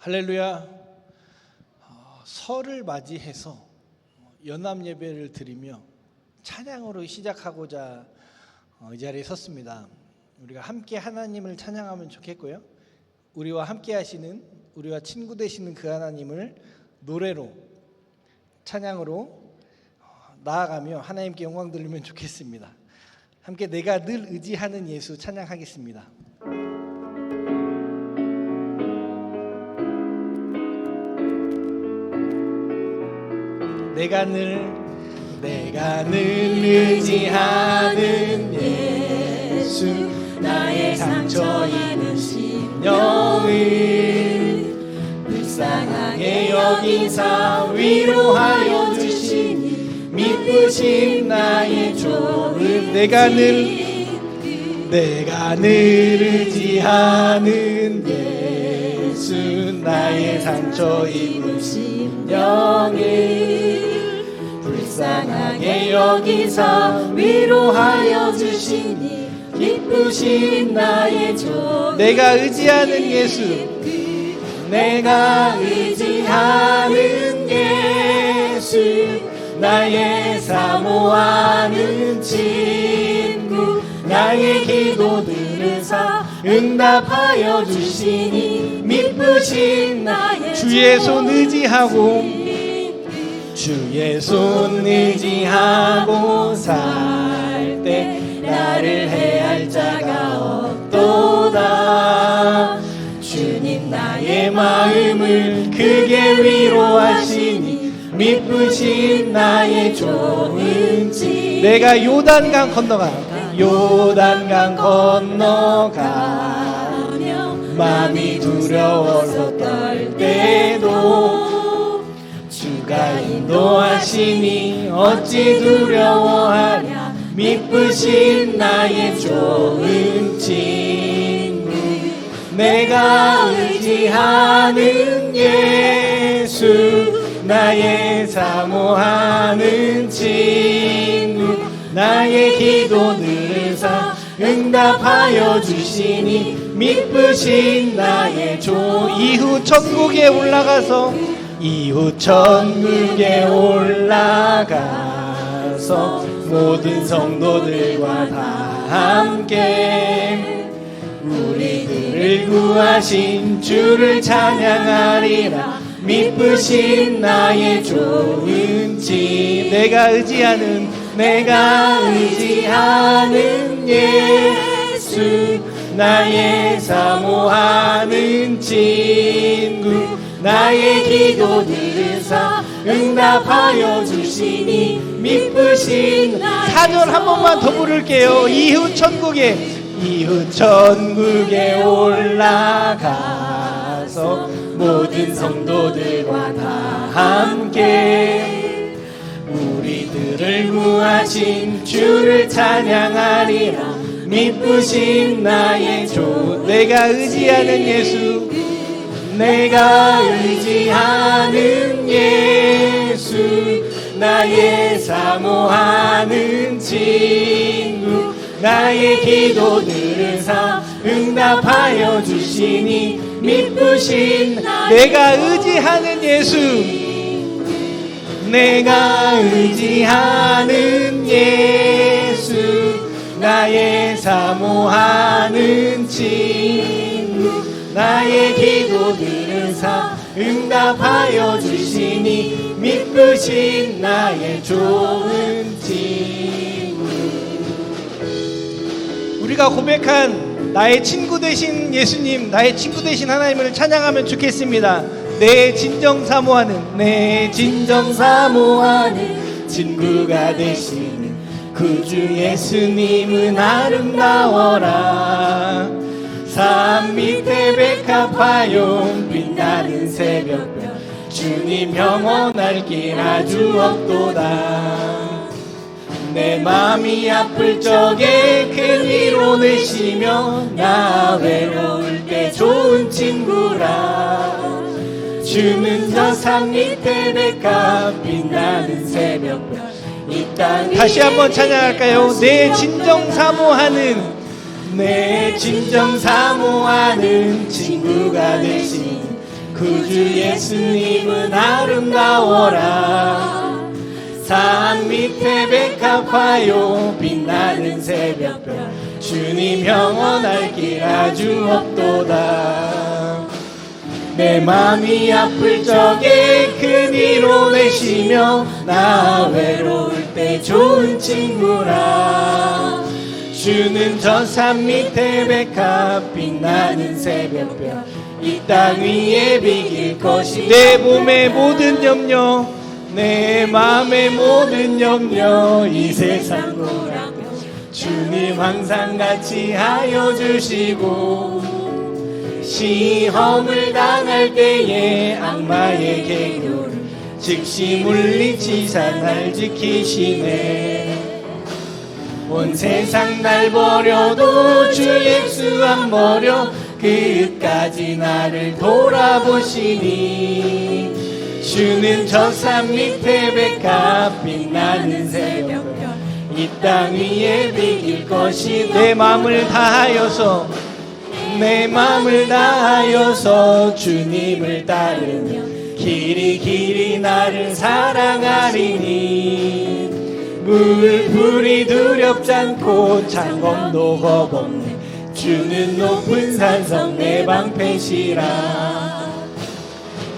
할렐루야. 설을 맞이해서 연합 예배를 드리며 찬양으로 시작하고자 이 자리에 섰습니다. 우리가 함께 하나님을 찬양하면 좋겠고요, 우리와 함께 하시는, 우리와 친구 되시는 그 하나님을 노래로, 찬양으로 나아가며 하나님께 영광 돌리면 좋겠습니다. 함께 내가 늘 의지하는 예수 찬양하겠습니다. 내가 늘 의지하는 예수, 나의 상처 입은 심령을 불쌍하게 여기사 위로하여 주시니 미쁘신 나의 조음. 내가 늘 의지하는 예수, 나의 상처 입은 심령을 불쌍하게 여기사 위로하여 주시니 기쁘신 나의 조. 내가 의지하는 예수, 내가 의지하는 예수, 나의 사모하는 친구, 나의 기도 들으사 응답하여 주시니 미쁘신 나의 주의 손 의지하고, 주의 손 의지하고 살 때 나를 해할 자가 없도다. 주님 나의 마음을 크게 위로하시니 미쁘신 나의 좋은 집. 내가 요단강 건너가며 마음이 두려워서 떨 때도 주가 인도하시니 어찌 두려워하랴. 미쁘신 나의 좋은 친구, 내가 의지하는 예수, 나의 사모하는 친구, 나의 기도 들으사 응답하여 주시니 미쁘신 나의 조. 이후 천국에 올라가서 모든 성도들과 다 함께 우리들을 구하신 주를 찬양하리라. 미쁘신 나의 좋은 집. 내가 의지하는 예수, 나의 사모하는 친구, 나의 기도 들으사 응답하여 주시니 미쁘신 나의 4절 한 번만 더 부를게요. 이후 천국에 올라가서 모든 성도들과 다 함께 우리들을 구하신 주를 찬양하리라. 미쁘신 나의 조. 내가 의지하는 예수, 내가 의지하는 예수, 나의 사모하는 친구, 나의 기도 들으사 응답하여 주시니 미쁘신 내가 의지하는 예수, 내가 의지하는 예수, 나의 사모하는 친구, 나의 기도 들으사 응답하여 주시니 미쁘신 나의 좋은 친구. 우리가 고백한 나의 친구 되신 예수님, 나의 친구 되신 하나님을 찬양하면 좋겠습니다. 내 진정 사모하는 친구가 되시는 구주 예수님은 아름다워라. 산 밑에 백합화용 빛나는 새벽별, 주님 영원할 길 아주 없도다. 내 맘이 아플 적에 큰 위로 내시며 나 외로울 때 좋은 친구라. 주는 저 산 밑에 백합 빛나는 새벽별, 이 땅. 다시 한번 찬양할까요? 내 진정 사모하는 친구가 되신 구주 예수님은 아름다워라. 산 밑에 백합화요 빛나는 새벽별 주님 영원할 길 아주 없도다. 내 맘이 아플 적에 큰 위로 내시며 나 외로울 때 좋은 친구라. 주는 저 산 밑에 백합 빛나는 새벽별 이 땅 위에 비길 것이. 내 몸의 모든 염려 내 맘의 모든 염려 이 세상 고랑 주님 항상 같이 하여 주시고 시험을 당할 때에 악마의 계교를 즉시 물리치사 날 지키시네. 온 세상 날 버려도 주 예수 안 버려 끝까지 나를 돌아보시니. 주는 저 산 밑에 백합 빛나는 새벽별 이 땅 위에 비길 것이. 내 마음을 다하여서 내 마음을 다하여서 주님을 따르며 길이 길이 나를 사랑하리니. 물불이 두렵지 않고 창검도 겁없네. 주는 높은 산성 내 방패시라.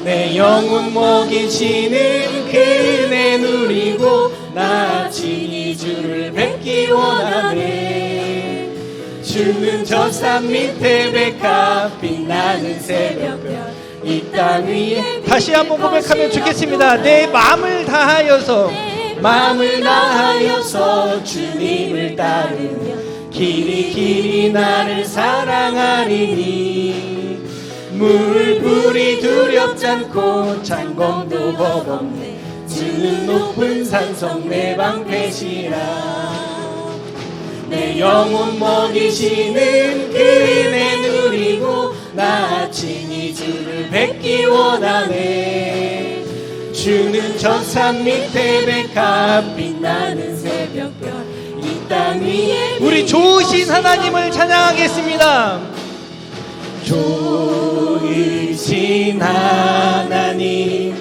내 영혼 먹이시는 그 은혜 누리고 나 친히 주를 뵙기 원하네. 주는 저 산 밑에 백합 빛나는 새벽별 이 땅 위에. 다시 한번 고백하면 좋겠습니다. 내 마음을 다하여서 주님을 따르며 길이 길이 나를 사랑하리니. 물불이 두렵지 않고 창검도 겁없네. 주는 높은 산성 내 방패시라. 내 영혼 먹이시는 그 은혜 누리고 나 친히 주를 뵙기 원하네. 주는 저 산 밑에 백합 빛나는 새벽별 이 땅 위에. 우리 좋으신 하나님을 찬양하겠습니다. 좋으신 하나님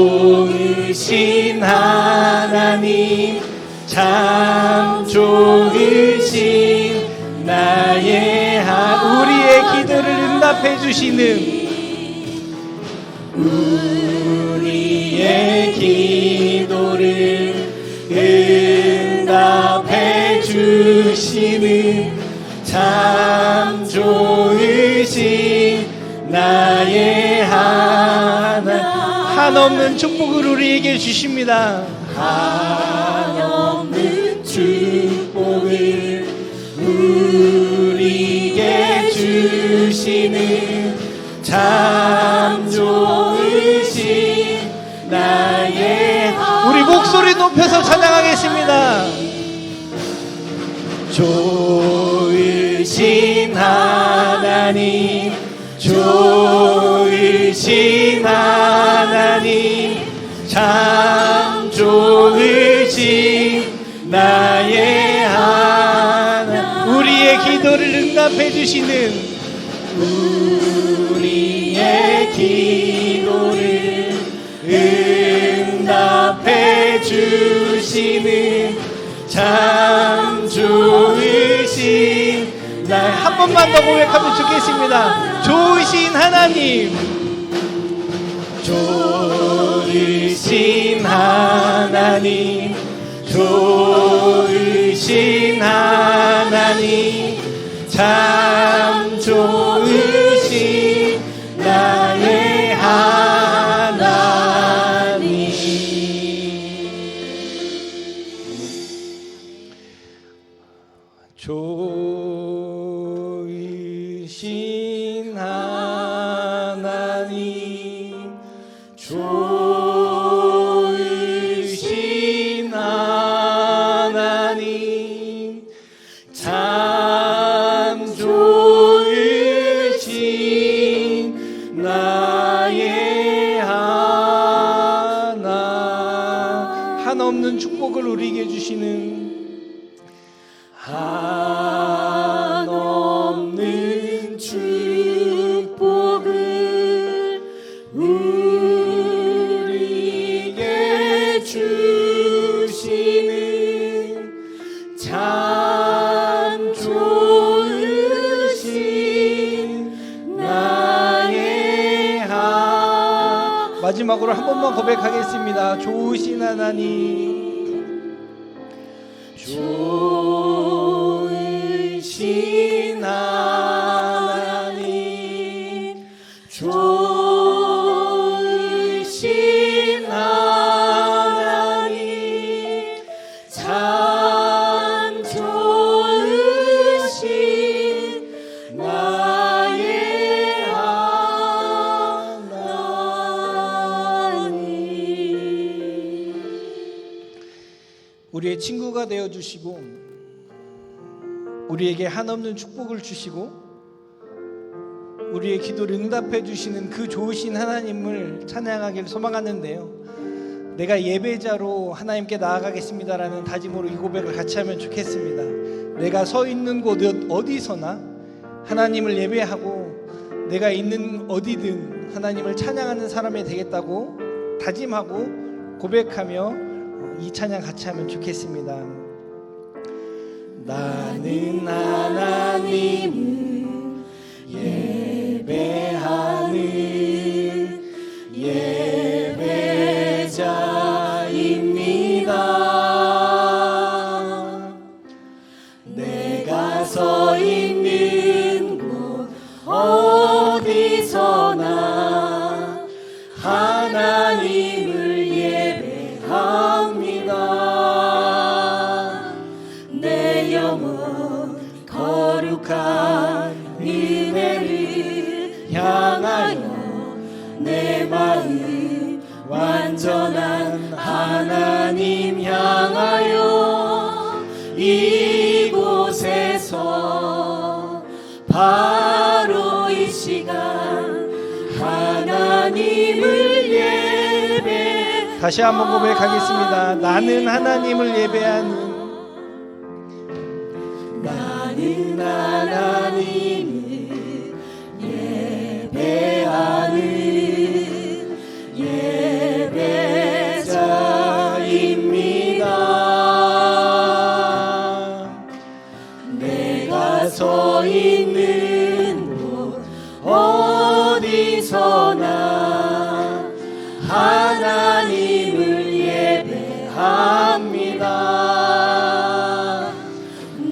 좋으신 하나님 참 좋으신 나의 우리의 기도를 응답해 주시는 우리의 기도를 응답해 주시는 참 좋으신 나의 한없는 축복을 우리에게 주십니다. 한없는 축복을 우리에게 주시는 참 좋으신 나의 우리 목소리 높여서 찬양하겠습니다. 좋으신 하나님 좋으신 하나님 참 좋으신 나의 하나님. 우리의 기도를 응답해 주시는 우리의 기도를 응답해 주시는 참 좋으신 한 번만 더 고백하면 좋겠습니다. 좋으신 하나님 좋으신 하나님 좋으신 하나님 참 좋으신 나의 하나님. 좋으신 하나님 좋으신 하나님 참 좋으신 나의 한없는 축복을 우리에게 주시는 한없는 축복을 참 좋으신 나의 하나님. 마지막으로 한 번만 고백하겠습니다. 좋으신 하나님, 좋으신 하나님, 좋으신 하나님, 참 좋으신 나의 하나님. 우리의 친구가 되어주시고 우리에게 한없는 축복을 주시고 우리의 기도를 응답해 주시는 그 좋으신 하나님을 찬양하기를 소망하는데요, 내가 예배자로 하나님께 나아가겠습니다라는 다짐으로 이 고백을 같이 하면 좋겠습니다. 내가 서 있는 곳 어디서나 하나님을 예배하고 내가 있는 어디든 하나님을 찬양하는 사람이 되겠다고 다짐하고 고백하며 이 찬양 같이 하면 좋겠습니다. 나는 하나님을 예배하는 예배자입니다. 내가 서 있는 곳 어디서나 하나님을 예배합니다. 내 영혼 거룩한 은혜를 향하여 내 마음 완전한 하나님 향하여 이곳에서 바로 이 시간 하나님을 예배. 다시 한번 고백하겠습니다. 나는 하나님을 예배하는, 나는 하나님을 예배하는 예배자입니다. 내가 서 있는 곳 어디서나 하나님을 예배합니다.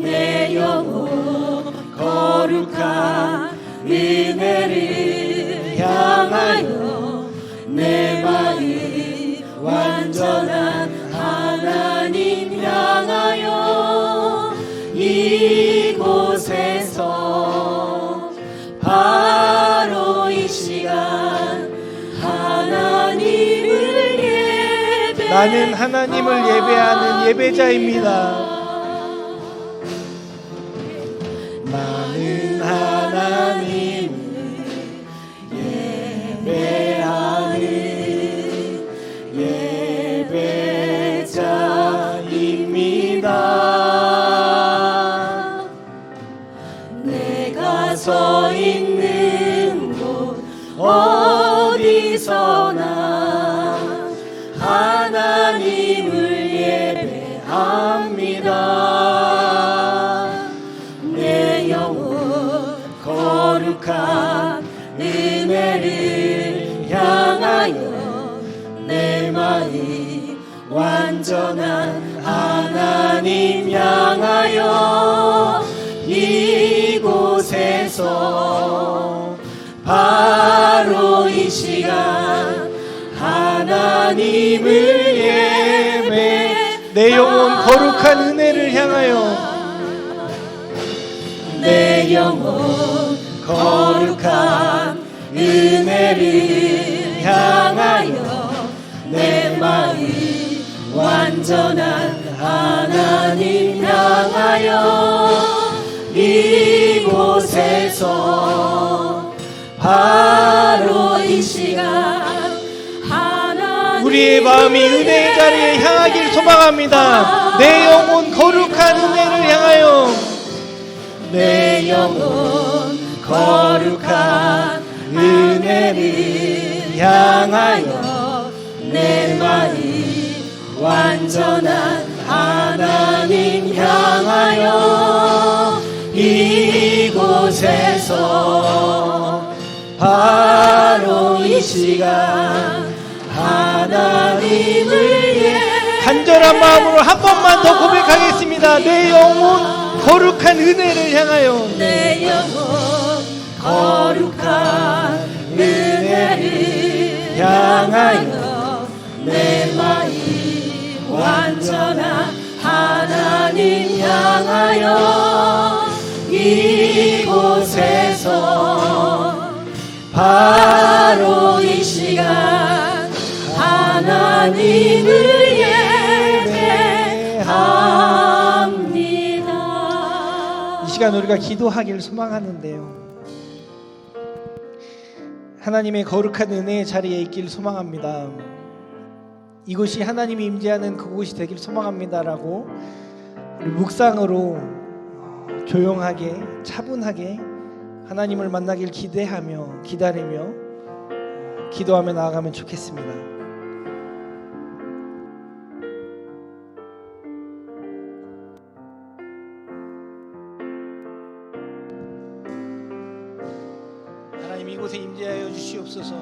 내 영혼 거룩한 은혜를 향하여 내 마음 완전한 하나님 향하여 이곳에서 바로 이 시간 하나님을 예배. 나는 하나님을 예배하는 예배자입니다. 나는 하나님을 예배하는 예배자입니다. 내가 서 있는 곳 어디서나 하나님을 예배합니다. 내 영혼 거룩한 은혜를 향하여 내 마음 완전한 하나님 향하여 이곳에서 바로 이 시간 하나님을 예배. 내 영혼 거룩한 은혜를 향하여 내 영혼 거룩한 은혜를 향하여 내 마음 완전한 하나님 향하여 이곳에서 바로 이 시간 하나님 우리의 마음이 은혜의 자리에 향하길 소망합니다. 내 영혼 거룩한 은혜를 향하여 내 영혼 거룩한 은혜를 향하여 내 마음 완전한 하나님 하나님 향하여 이곳에서 바로 이 시간 하나님을 위해 간절한 마음으로 한 번만 더 고백하겠습니다. 내 영혼 거룩한 은혜를 향하여 내 영혼 거룩한 은혜를 향하여 내 마음 완전한 하나님 향하여 이곳에서 바로 이 시간 하나님을 예배합니다. 이 시간 우리가 기도하기를 소망하는데요, 하나님의 거룩한 은혜의 자리에 있기를 소망합니다. 이곳이 하나님이 임재하는 그곳이 되길 소망합니다라고 우리 묵상으로 조용하게 차분하게 하나님을 만나길 기대하며 기다리며 기도하며 나아가면 좋겠습니다. 하나님 이곳에 임재하여 주시옵소서.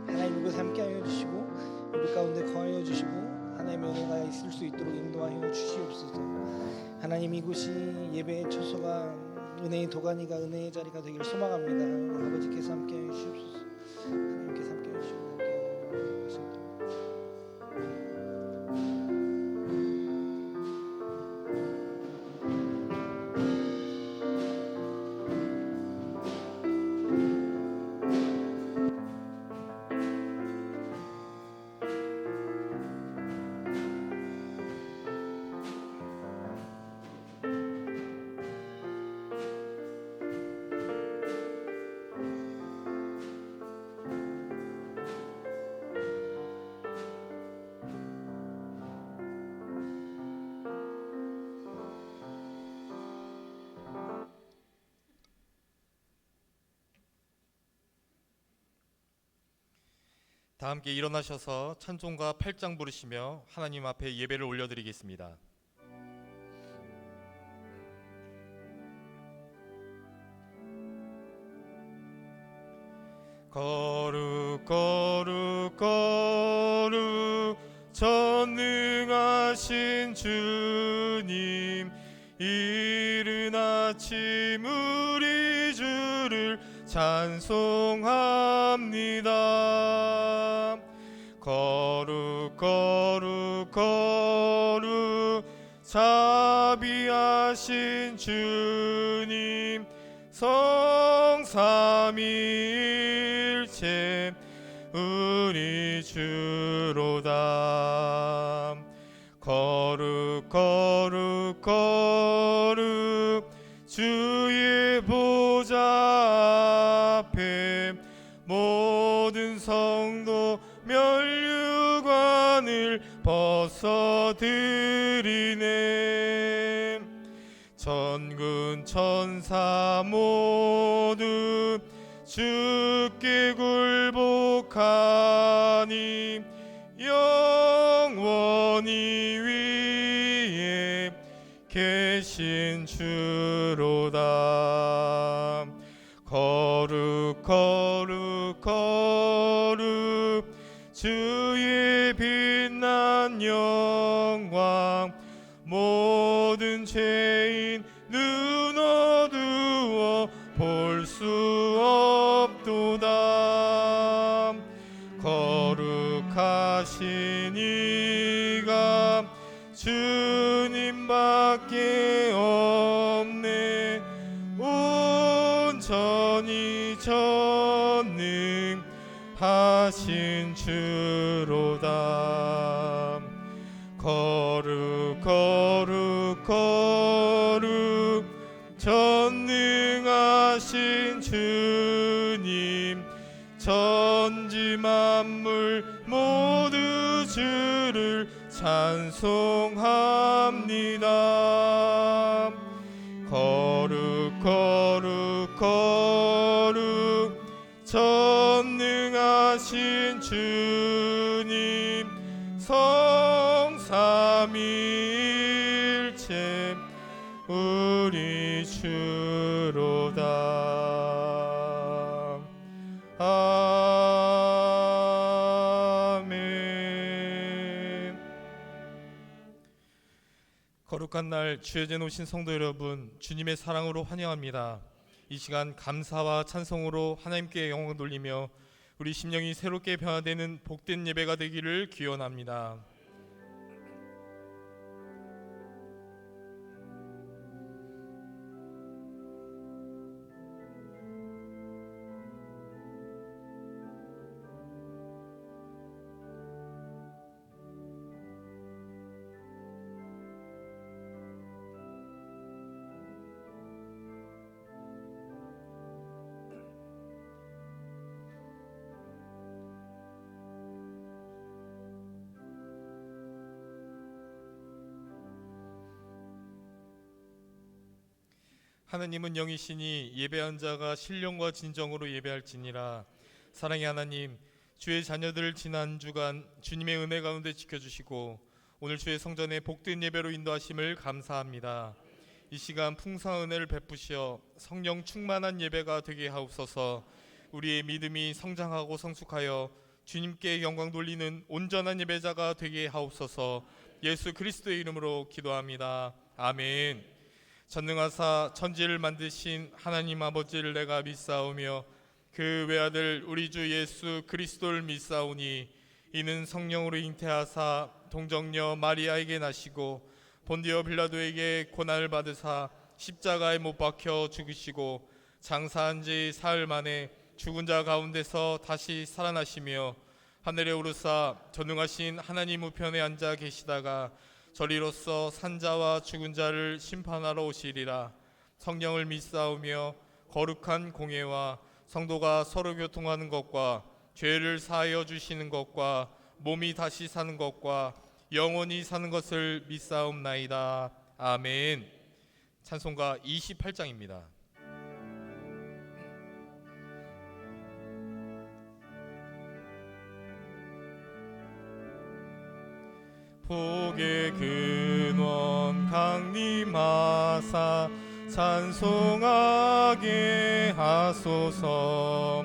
하나님 이곳에 함께하여 주시고 우리 가운데 거하여 주시고 하나님의 은혜가 있을 수 있도록 인도하여 주시옵소서. 하나님 이곳이 예배의 처소가 은혜의 도가니가 은혜의 자리가 되기를 소망합니다. 아버지께서 함께하여 주시옵소서. 하나님께서 함께하여 주시고 함께하여 주시옵소서. 다 함께 일어나셔서 찬송가 8장 부르시며 하나님 앞에 예배를 올려드리겠습니다. 거룩 거룩 거룩 전능하신 주님, 이른 아침 우리 주를 찬송합니다. 거룩 거룩 거룩 자비하신 주님, 성삼위일체 우리 주로다. 거룩 거룩 거룩 주의 보좌 앞에 모든 성도 면류관을 벗어드리네. 천군 천사 모두 주께 굴복하니 영원히 위에 계신 주로다. 거룩 거룩 거룩 주의 빛난 영광, 모든 죄인 눈 어두워 볼 수 없도다. 거룩하신 이가 주님밖에 없네. 온전히 전능하신 주로다. 거룩 거룩 거룩 전능하신 주님, 천지 만물 모두 주를 찬송합니다. 거룩 거룩 거룩 전능하신 주님, 삼위일체 우리 주로다. 아멘. 거룩한 날 주의 전 오신 성도 여러분, 주님의 사랑으로 환영합니다. 이 시간 감사와 찬송으로 하나님께 영광 돌리며 우리 심령이 새롭게 변화되는 복된 예배가 되기를 기원합니다. 하느님은 영이시니 예배한 자가 신령과 진정으로 예배할지니라. 사랑의 하나님, 주의 자녀들을 지난 주간 주님의 은혜 가운데 지켜주시고 오늘 주의 성전에 복된 예배로 인도하심을 감사합니다. 이 시간 풍성한 은혜를 베푸시어 성령 충만한 예배가 되게 하옵소서. 우리의 믿음이 성장하고 성숙하여 주님께 영광 돌리는 온전한 예배자가 되게 하옵소서. 예수 그리스도의 이름으로 기도합니다. 아멘. 전능하사 천지를 만드신 하나님 아버지를 내가 믿사오며 그 외아들 우리 주 예수 그리스도를 믿사오니 이는 성령으로 잉태하사 동정녀 마리아에게 나시고 본디오 빌라도에게 고난을 받으사 십자가에 못 박혀 죽으시고 장사한 지 사흘 만에 죽은 자 가운데서 다시 살아나시며 하늘에 오르사 전능하신 하나님 우편에 앉아 계시다가 저리로서 산자와 죽은 자를 심판하러 오시리라. 성령을 믿사오며 거룩한 공예와 성도가 서로 교통하는 것과 죄를 사하여 주시는 것과 몸이 다시 사는 것과 영원히 사는 것을 믿사옵나이다. 아멘. 찬송가 28장입니다. 복의 근원 강림하사 찬송하게 하소서.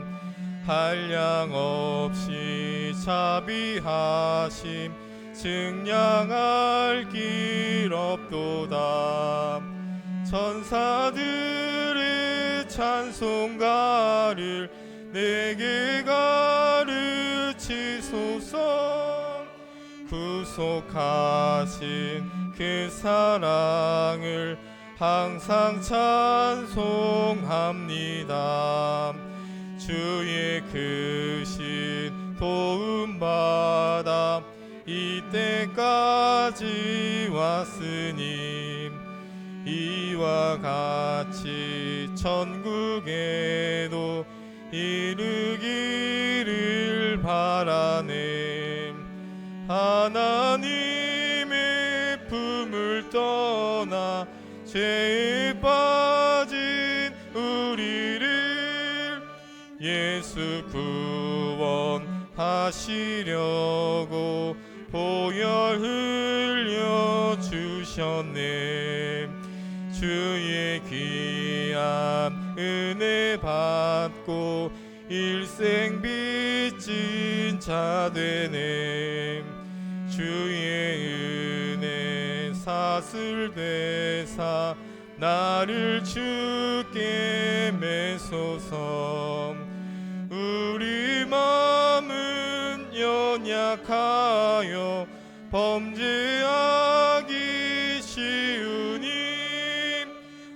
한량 없이 자비하심 증량할 길 없도다. 천사들의 찬송가를 내게 가르치소서. 구속하신 그 사랑을 항상 찬송합니다. 주의 크신 도움받아 이때까지 왔으니 이와 같이 천국에도 이르기를 바라네. 하나님의 품을 떠나 죄에 빠진 우리를 예수 구원하시려고 보혈 흘려 주셨네. 주의 귀한 은혜 받고 일생 빚진 자 되네. 주의 은혜 사슬되사 나를 주께 매소서. 우리 마음은 연약하여 범죄하기 쉬우니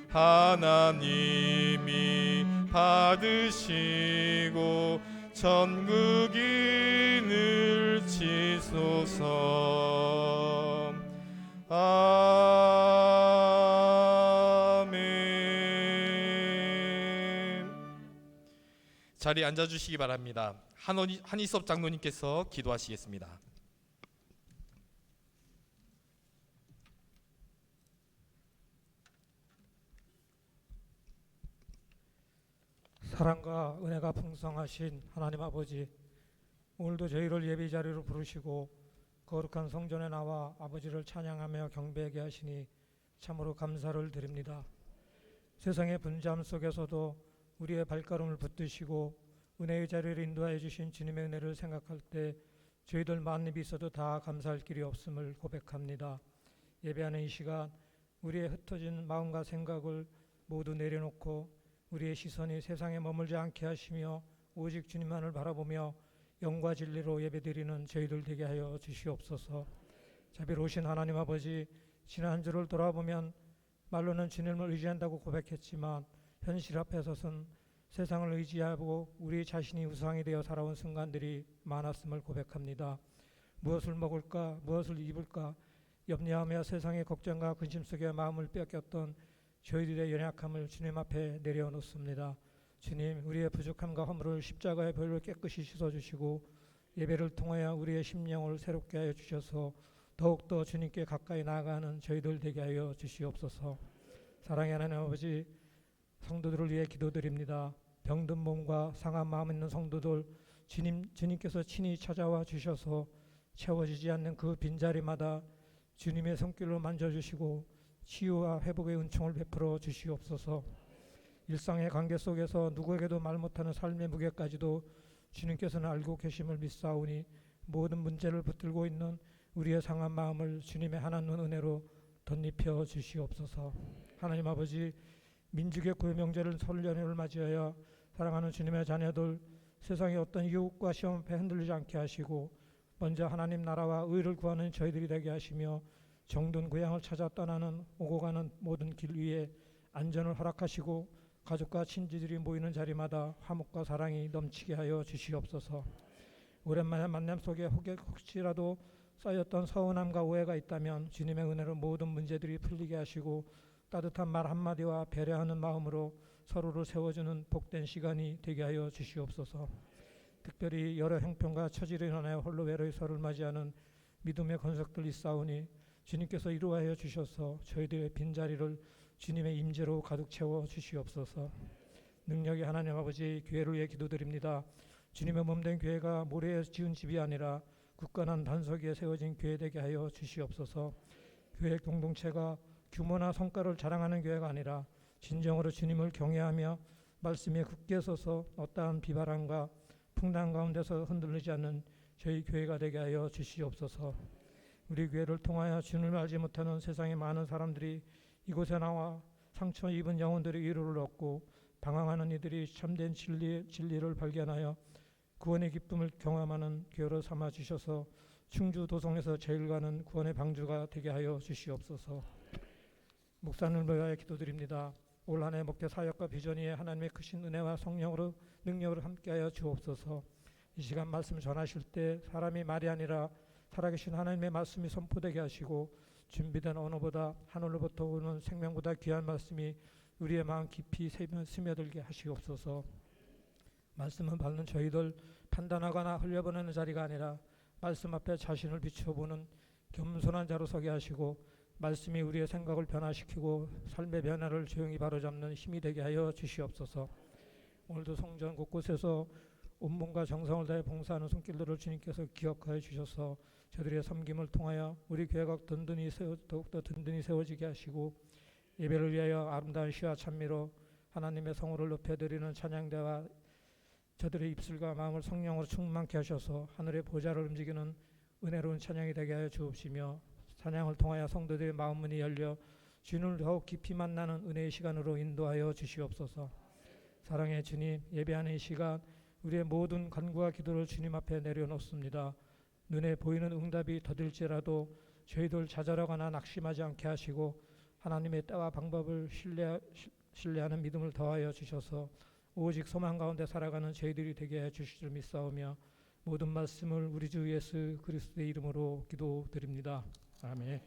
하나님이 받으시고 천국인을 치소서. 아멘. 자리에 앉아주시기 바랍니다. 한희섭 장로님께서 기도하시겠습니다. 사랑과 은혜가 풍성하신 하나님 아버지, 오늘도 저희를 예배 자리로 부르시고 거룩한 성전에 나와 아버지를 찬양하며 경배하게 하시니 참으로 감사를 드립니다. 세상의 분주함 속에서도 우리의 발걸음을 붙드시고 은혜의 자리를 인도하여 주신 주님의 은혜를 생각할 때 저희들 만입이 있어도 다 감사할 길이 없음을 고백합니다. 예배하는 이 시간 우리의 흩어진 마음과 생각을 모두 내려놓고 우리의 시선이 세상에 머물지 않게 하시며 오직 주님만을 바라보며 영과 진리로 예배드리는 저희들 되게 하여 주시옵소서. 자비로우신 하나님 아버지, 지난 한 주를 돌아보면 말로는 주님을 의지한다고 고백했지만 현실 앞에 서선 세상을 의지하고 우리 자신이 우상이 되어 살아온 순간들이 많았음을 고백합니다. 무엇을 먹을까, 무엇을 입을까 염려하며 세상의 걱정과 근심 속에 마음을 뺏겼던 저희들의 연약함을 주님 앞에 내려놓습니다. 주님, 우리의 부족함과 허물을 십자가의 보혈로 깨끗이 씻어주시고 예배를 통하여 우리의 심령을 새롭게 하여 주셔서 더욱더 주님께 가까이 나아가는 저희들 되게 하여 주시옵소서. 사랑의 하나님 아버지, 성도들을 위해 기도드립니다. 병든 몸과 상한 마음 있는 성도들 주님께서 친히 찾아와 주셔서 채워지지 않는 그 빈자리마다 주님의 손길로 만져주시고 치유와 회복의 은총을 베풀어 주시옵소서. 일상의 관계 속에서 누구에게도 말 못하는 삶의 무게까지도 주님께서는 알고 계심을 믿사오니 모든 문제를 붙들고 있는 우리의 상한 마음을 주님의 하나님 은혜로 덧입혀 주시옵소서. 하나님 아버지, 민족의 구명절을 설 연휴를 맞이하여 사랑하는 주님의 자녀들 세상의 어떤 유혹과 시험 앞에 흔들리지 않게 하시고 먼저 하나님 나라와 의를 구하는 저희들이 되게 하시며 정든 고향을 찾아 떠나는 오고 가는 모든 길 위에 안전을 허락하시고 가족과 친지들이 모이는 자리마다 화목과 사랑이 넘치게 하여 주시옵소서. 오랜만에 만남 속에 혹시라도 쌓였던 서운함과 오해가 있다면 주님의 은혜로 모든 문제들이 풀리게 하시고 따뜻한 말 한마디와 배려하는 마음으로 서로를 세워주는 복된 시간이 되게 하여 주시옵소서. 특별히 여러 형편과 처지로 인하여 홀로 외로이 서로를 맞이하는 믿음의 건석들 있사오니 주님께서 이루하여 주셔서 저희들의 빈자리를 주님의 임재로 가득 채워 주시옵소서. 능력의 하나님 아버지, 교회를 위해 기도드립니다. 주님의 몸된 교회가 모래에 지은 집이 아니라 굳건한 반석 위에 세워진 교회 되게 하여 주시옵소서. 교회 공동체가 규모나 성과를 자랑하는 교회가 아니라 진정으로 주님을 경외하며 말씀에 굳게 서서 어떠한 비바람과 풍랑 가운데서 흔들리지 않는 저희 교회가 되게 하여 주시옵소서. 우리 교회를 통하여 주님을 알지 못하는 세상의 많은 사람들이 이곳에 나와 상처 입은 영혼들의 위로를 얻고 방황하는 이들이 참된 진리를 발견하여 구원의 기쁨을 경험하는 교회로 삼아 주셔서 충주 도성에서 제일 가는 구원의 방주가 되게 하여 주시옵소서. 목사님을 위하여 기도드립니다. 올 한 해 목회 사역과 비전 위에 하나님의 크신 은혜와 성령으로 능력으로 함께하여 주옵소서. 이 시간 말씀 전하실 때 사람이 말이 아니라 살아계신 하나님의 말씀이 선포되게 하시고 준비된 언어보다 하늘로부터 오는 생명보다 귀한 말씀이 우리의 마음 깊이 스며들게 하시옵소서. 말씀을 받는 저희들 판단하거나 흘려보내는 자리가 아니라 말씀 앞에 자신을 비춰보는 겸손한 자로 서게 하시고 말씀이 우리의 생각을 변화시키고 삶의 변화를 조용히 바로잡는 힘이 되게 하여 주시옵소서. 오늘도 성전 곳곳에서 온몸과 정성을 다해 봉사하는 손길들을 주님께서 기억하여 주셔서 저들의 섬김을 통하여 우리 교회가 더욱더 든든히 세워지게 하시고 예배를 위하여 아름다운 시와 찬미로 하나님의 성호를 높여드리는 찬양대와 저들의 입술과 마음을 성령으로 충만케 하셔서 하늘의 보좌를 움직이는 은혜로운 찬양이 되게 하여 주옵시며 찬양을 통하여 성도들의 마음문이 열려 주님을 더욱 깊이 만나는 은혜의 시간으로 인도하여 주시옵소서. 사랑의 주님, 예배하는 이 시간 우리의 모든 간구와 기도를 주님 앞에 내려놓습니다. 눈에 보이는 응답이 더딜지라도 저희들 좌절하거나 낙심하지 않게 하시고 하나님의 때와 방법을 신뢰하는 믿음을 더하여 주셔서 오직 소망 가운데 살아가는 저희들이 되게 해 주실 줄 믿사오며 모든 말씀을 우리 주 예수 그리스도의 이름으로 기도드립니다. 아멘.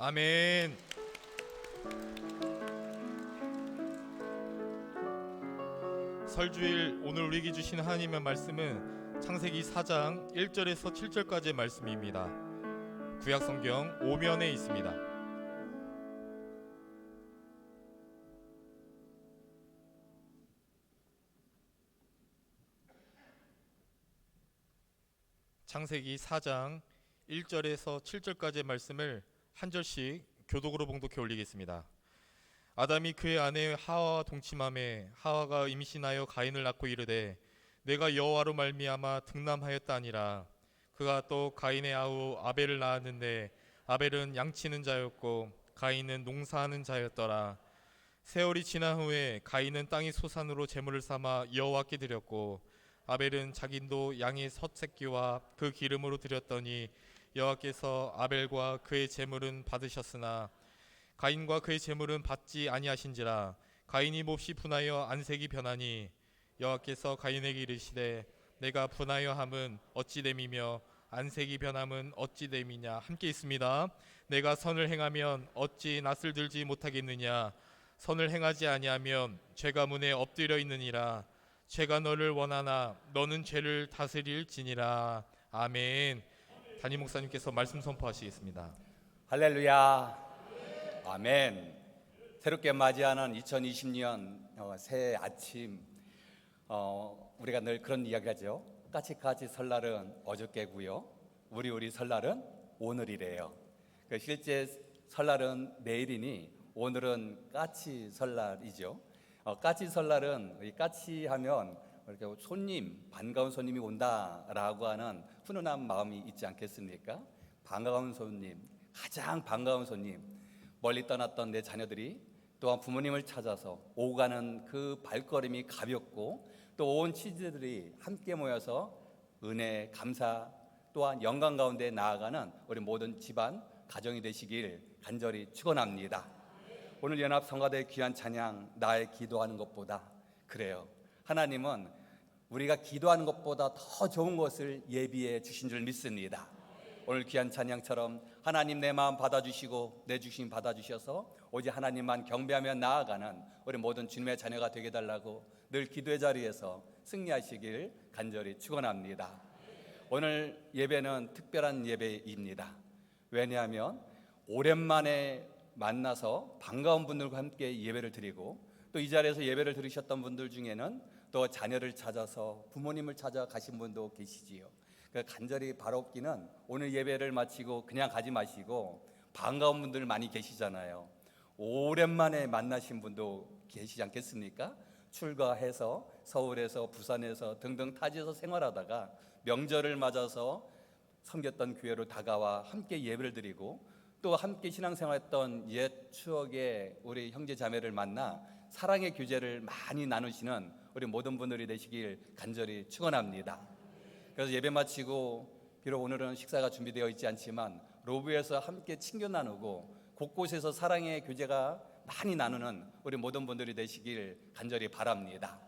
아멘. 설주일 오늘 우리에게 주신 하나님의 말씀은 창세기 4장 1절에서 7절까지의 말씀입니다. 구약성경 5면에 있습니다. 창세기 4장 1절에서 7절까지의 말씀을 한 절씩 교독으로 봉독해 올리겠습니다. 아담이 그의 아내 하와와 동침하매 하와가 임신하여 가인을 낳고 이르되 내가 여호와로 말미암아 등남하였다 하니라. 그가 또 가인의 아우 아벨을 낳았는데 아벨은 양치는 자였고 가인은 농사하는 자였더라. 세월이 지난 후에 가인은 땅의 소산으로 제물을 삼아 여호와께 드렸고 아벨은 자긴도 양의 첫 새끼와 그 기름으로 드렸더니 여호와께서 아벨과 그의 제물은 받으셨으나 가인과 그의 제물은 받지 아니하신지라. 가인이 몹시 분하여 안색이 변하니 여호와께서 가인에게 이르시되 내가 분하여 함은 어찌 됨이며 안색이 변함은 어찌 됨이냐. 함께 있습니다. 내가 선을 행하면 어찌 낯을 들지 못하겠느냐. 선을 행하지 아니하면 죄가 문에 엎드려 있느니라. 죄가 너를 원하나 너는 죄를 다스릴지니라. 아멘. 담임 목사님께서 말씀 선포하시겠습니다. 할렐루야. 아멘. 새롭게 맞이하는 2020년 새해 아침, 우리가 늘 그런 이야기 하죠. 까치까치 설날은 어저께고요, 우리 설날은 오늘이래요. 실제 설날은 내일이니 오늘은 까치 설날이죠. 까치 설날은 까치하면 이렇게 손님, 반가운 손님이 온다라고 하는 훈훈한 마음이 있지 않겠습니까? 반가운 손님, 가장 반가운 손님, 멀리 떠났던 내 자녀들이 또한 부모님을 찾아서 오가는 그 발걸음이 가볍고 또 온 친지들이 함께 모여서 은혜, 감사 또한 영광 가운데 나아가는 우리 모든 집안 가정이 되시길 간절히 축원합니다. 오늘 연합 성가대 귀한 찬양 나의 기도하는 것보다, 그래요, 하나님은 우리가 기도하는 것보다 더 좋은 것을 예비해 주신 줄 믿습니다. 오늘 귀한 찬양처럼 하나님 내 마음 받아주시고 내 주심 받아주셔서 오직 하나님만 경배하며 나아가는 우리 모든 주님의 자녀가 되게 달라고 늘 기도의 자리에서 승리하시길 간절히 축원합니다. 오늘 예배는 특별한 예배입니다. 왜냐하면 오랜만에 만나서 반가운 분들과 함께 예배를 드리고 또 이 자리에서 예배를 들으셨던 분들 중에는 또 자녀를 찾아서 부모님을 찾아가신 분도 계시지요. 간절히 바롭기는 오늘 예배를 마치고 그냥 가지 마시고 반가운 분들 많이 계시잖아요. 오랜만에 만나신 분도 계시지 않겠습니까? 출가해서 서울에서 부산에서 등등 타지에서 생활하다가 명절을 맞아서 섬겼던 교회로 다가와 함께 예배를 드리고 또 함께 신앙생활했던 옛 추억의 우리 형제 자매를 만나 사랑의 교제를 많이 나누시는 우리 모든 분들이 되시길 간절히 축원합니다. 그래서 예배 마치고 비록 오늘은 식사가 준비되어 있지 않지만 로브에서 함께 친교 나누고 곳곳에서 사랑의 교제가 많이 나누는 우리 모든 분들이 되시길 간절히 바랍니다.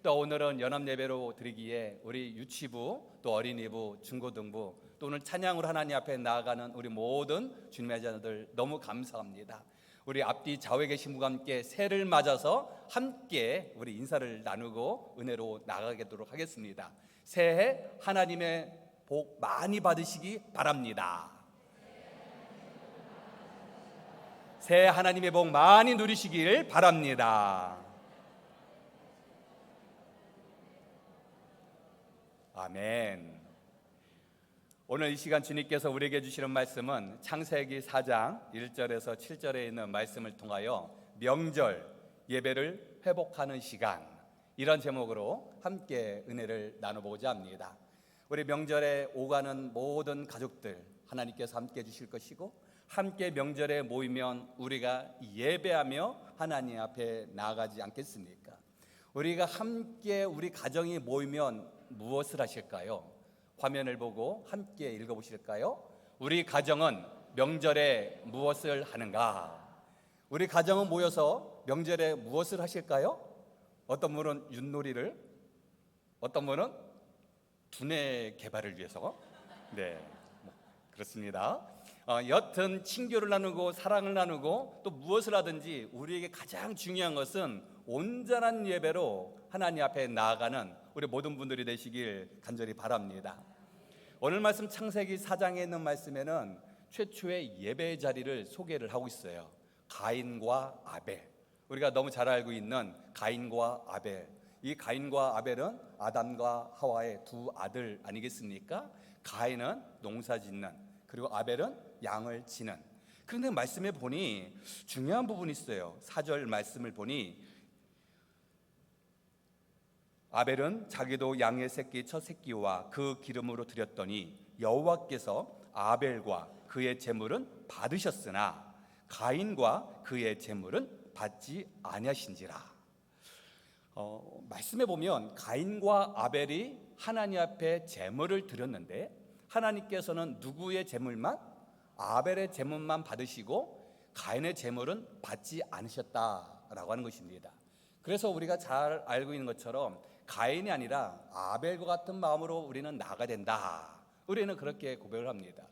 또 오늘은 연합 예배로 드리기에 우리 유치부 또 어린이부 중고등부 또 오늘 찬양으로 하나님 앞에 나아가는 우리 모든 주님의 자녀들 너무 감사합니다. 우리 앞뒤 좌우에 계신 분과 함께 새해를 맞아서 함께 우리 인사를 나누고 은혜로 나가도록 하겠습니다. 새해 하나님의 복 많이 받으시기 바랍니다. 새해 하나님의 복 많이 누리시길 바랍니다. 아멘. 오늘 이 시간 주님께서 우리에게 주시는 말씀은 창세기 4장 1절에서 7절에 있는 말씀을 통하여 명절 예배를 회복하는 시간, 이런 제목으로 함께 은혜를 나눠보고자 합니다. 우리 명절에 오가는 모든 가족들 하나님께서 함께 해주실 것이고 함께 명절에 모이면 우리가 예배하며 하나님 앞에 나아가지 않겠습니까? 우리가 함께 우리 가정이 모이면 무엇을 하실까요? 화면을 보고 함께 읽어보실까요? 우리 가정은 명절에 무엇을 하는가? 우리 가정은 모여서 명절에 무엇을 하실까요? 어떤 분은 윷놀이를, 어떤 분은 두뇌 개발을 위해서, 네, 그렇습니다. 옅은 친교를 나누고 사랑을 나누고 또 무엇을 하든지 우리에게 가장 중요한 것은 온전한 예배로 하나님 앞에 나아가는 우리 모든 분들이 되시길 간절히 바랍니다. 오늘 말씀 창세기 4장에 있는 말씀에는 최초의 예배의 자리를 소개를 하고 있어요. 가인과 아벨, 우리가 너무 잘 알고 있는 가인과 아벨. 이 가인과 아벨은 아담과 하와의 두 아들 아니겠습니까? 가인은 농사 짓는, 그리고 아벨은 양을 치는. 그런데 말씀에 보니 중요한 부분이 있어요. 4절 말씀을 보니 아벨은 자기도 양의 새끼 첫 새끼와 그 기름으로 드렸더니 여호와께서 아벨과 그의 제물은 받으셨으나 가인과 그의 제물은 받지 아니하신지라. 말씀에 보면 가인과 아벨이 하나님 앞에 제물을 드렸는데 하나님께서는 누구의 제물만? 아벨의 제물만 받으시고 가인의 제물은 받지 않으셨다라고 하는 것입니다. 그래서 우리가 잘 알고 있는 것처럼 가인이 아니라 아벨과 같은 마음으로 우리는 나아가야 된다. 우리는 그렇게 고백을 합니다.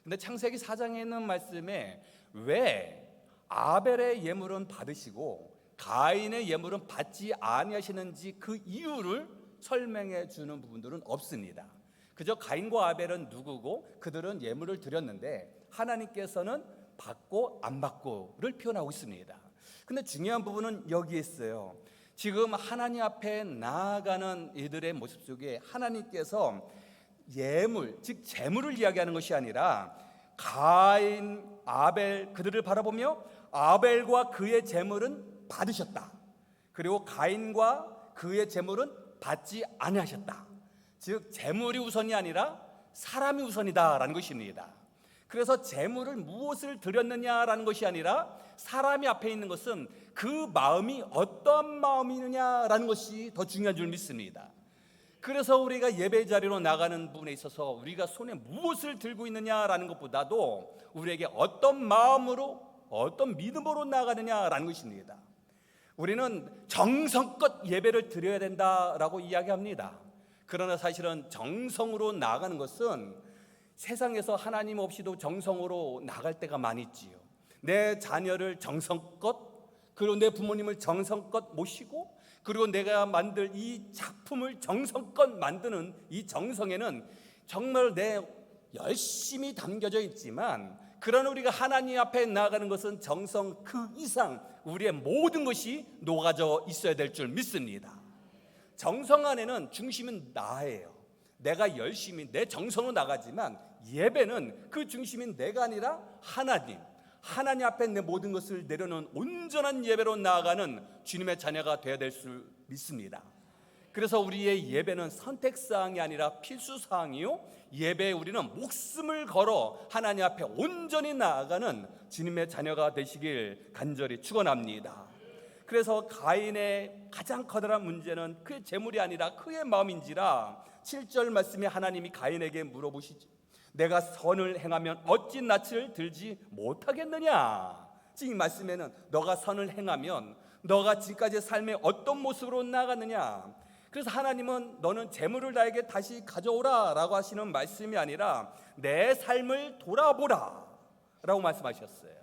근데 창세기 4장에 있는 말씀에 왜 아벨의 예물은 받으시고 가인의 예물은 받지 아니하시는지 그 이유를 설명해 주는 부분들은 없습니다. 그저 가인과 아벨은 누구고 그들은 예물을 드렸는데 하나님께서는 받고 안 받고를 표현하고 있습니다. 근데 중요한 부분은 여기에 있어요. 지금 하나님 앞에 나아가는 이들의 모습 속에 하나님께서 예물, 즉 제물을 이야기하는 것이 아니라 가인, 아벨 그들을 바라보며 아벨과 그의 제물은 받으셨다. 그리고 가인과 그의 제물은 받지 아니하셨다. 즉 제물이 우선이 아니라 사람이 우선이다라는 것입니다. 그래서 제물을 무엇을 드렸느냐라는 것이 아니라 사람이 앞에 있는 것은 그 마음이 어떤 마음이느냐라는 것이 더 중요한 줄 믿습니다. 그래서 우리가 예배 자리로 나가는 부분에 있어서 우리가 손에 무엇을 들고 있느냐라는 것보다도 우리에게 어떤 마음으로 어떤 믿음으로 나가느냐라는 것입니다. 우리는 정성껏 예배를 드려야 된다라고 이야기합니다. 그러나 사실은 정성으로 나아가는 것은 세상에서 하나님 없이도 정성으로 나갈 때가 많이 있지요. 내 자녀를 정성껏, 그리고 내 부모님을 정성껏 모시고, 그리고 내가 만들 이 작품을 정성껏 만드는 이 정성에는 정말 내 열심히 담겨져 있지만, 그러나 우리가 하나님 앞에 나아가는 것은 정성 그 이상 우리의 모든 것이 녹아져 있어야 될 줄 믿습니다. 정성 안에는 중심은 나예요. 내가 열심히 내 정성으로 나가지만 예배는 그 중심인 내가 아니라 하나님 앞에 내 모든 것을 내려놓은 온전한 예배로 나아가는 주님의 자녀가 되어야 될 줄 믿습니다. 그래서 우리의 예배는 선택사항이 아니라 필수사항이요, 예배에 우리는 목숨을 걸어 하나님 앞에 온전히 나아가는 주님의 자녀가 되시길 간절히 축원합니다. 그래서 가인의 가장 커다란 문제는 그의 재물이 아니라 그의 마음인지라 7절 말씀에 하나님이 가인에게 물어보시죠. 내가 선을 행하면 어찌 낯을 들지 못하겠느냐. 지금 이 말씀에는 너가 선을 행하면 너가 지금까지의 삶에 어떤 모습으로 나아갔느냐. 그래서 하나님은 너는 재물을 나에게 다시 가져오라 라고 하시는 말씀이 아니라 내 삶을 돌아보라 라고 말씀하셨어요.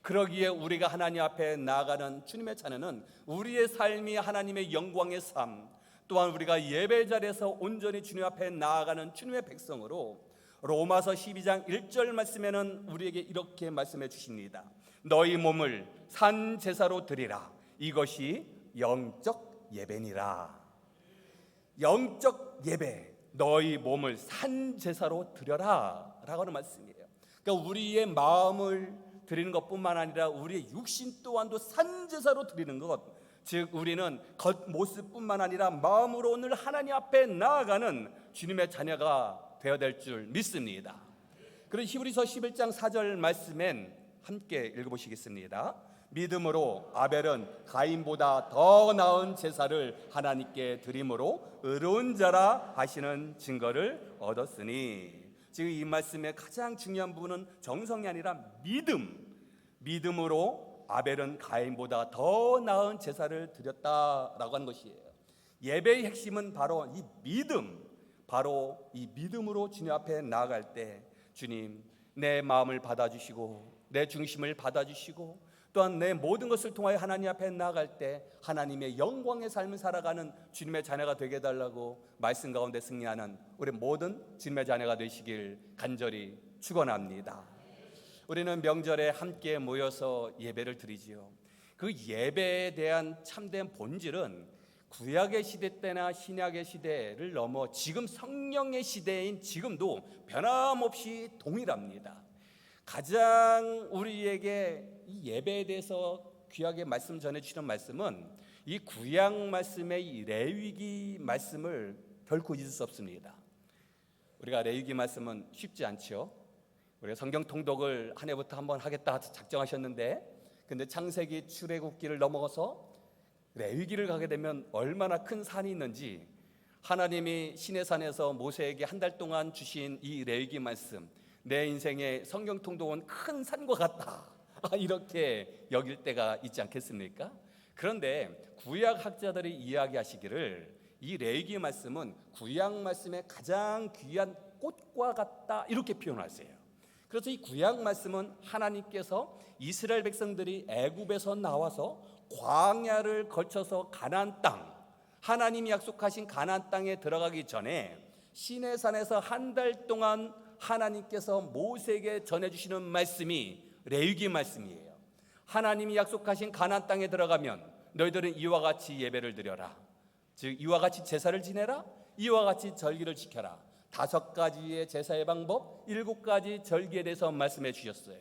그러기에 우리가 하나님 앞에 나아가는 주님의 자녀는 우리의 삶이 하나님의 영광의 삶, 또한 우리가 예배 자리에서 온전히 주님 앞에 나아가는 주님의 백성으로 로마서 12장 1절 말씀에는 우리에게 이렇게 말씀해 주십니다. 너희 몸을 산 제사로 드리라. 이것이 영적 예배니라. 영적 예배, 너희 몸을 산 제사로 드려라 라고 하는 말씀이에요. 그러니까 우리의 마음을 드리는 것뿐만 아니라 우리의 육신 또한도 산 제사로 드리는 것, 즉 우리는 겉모습뿐만 아니라 마음으로 오늘 하나님 앞에 나아가는 주님의 자녀가 되어야 될 줄 믿습니다. 그래서 히브리서 11장 4절 말씀엔 함께 읽어보시겠습니다. 믿음으로 아벨은 가인보다 더 나은 제사를 하나님께 드림으로 의로운 자라 하시는 증거를 얻었으니, 지금 이 말씀의 가장 중요한 부분은 정성이 아니라 믿음으로 아벨은 가인보다 더 나은 제사를 드렸다라고 하는 것이에요. 예배의 핵심은 바로 이 믿음으로 주님 앞에 나아갈 때 주님, 내 마음을 받아주시고 내 중심을 받아주시고 또한 내 모든 것을 통하여 하나님 앞에 나아갈 때 하나님의 영광의 삶을 살아가는 주님의 자녀가 되게 해달라고 말씀 가운데 승리하는 우리 모든 주님의 자녀가 되시길 간절히 축원합니다. 우리는 명절에 함께 모여서 예배를 드리지요. 그 예배에 대한 참된 본질은 구약의 시대 때나 신약의 시대를 넘어 지금 성령의 시대인 지금도 변함없이 동일합니다. 가장 우리에게 이 예배에 대해서 귀하게 말씀 전해주시는 말씀은 이 구약 말씀의 이 레위기 말씀을 결코 잊을 수 없습니다. 우리가 레위기 말씀은 쉽지 않죠. 우리가 성경 통독을 한 해부터 한번 하겠다 작정하셨는데 근데 창세기 출애굽기를 넘어가서 레위기를 가게 되면 얼마나 큰 산이 있는지 하나님이 시내산에서 모세에게 한 달 동안 주신 이 레위기 말씀 내 인생의 성경 통독은 큰 산과 같다 이렇게 여길 때가 있지 않겠습니까? 그런데 구약 학자들이 이야기하시기를 이 레위기 말씀은 구약 말씀의 가장 귀한 꽃과 같다 이렇게 표현하세요. 그래서 이 구약 말씀은 하나님께서 이스라엘 백성들이 애굽에서 나와서 광야를 거쳐서 가나안 땅 하나님이 약속하신 가나안 땅에 들어가기 전에 시내산에서 한 달 동안 하나님께서 모세에게 전해주시는 말씀이 레위기 말씀이에요. 하나님이 약속하신 가나안 땅에 들어가면 너희들은 이와 같이 예배를 드려라. 즉 이와 같이 제사를 지내라. 이와 같이 절기를 지켜라. 5가지의 제사의 방법, 7가지 절기에 대해서 말씀해 주셨어요.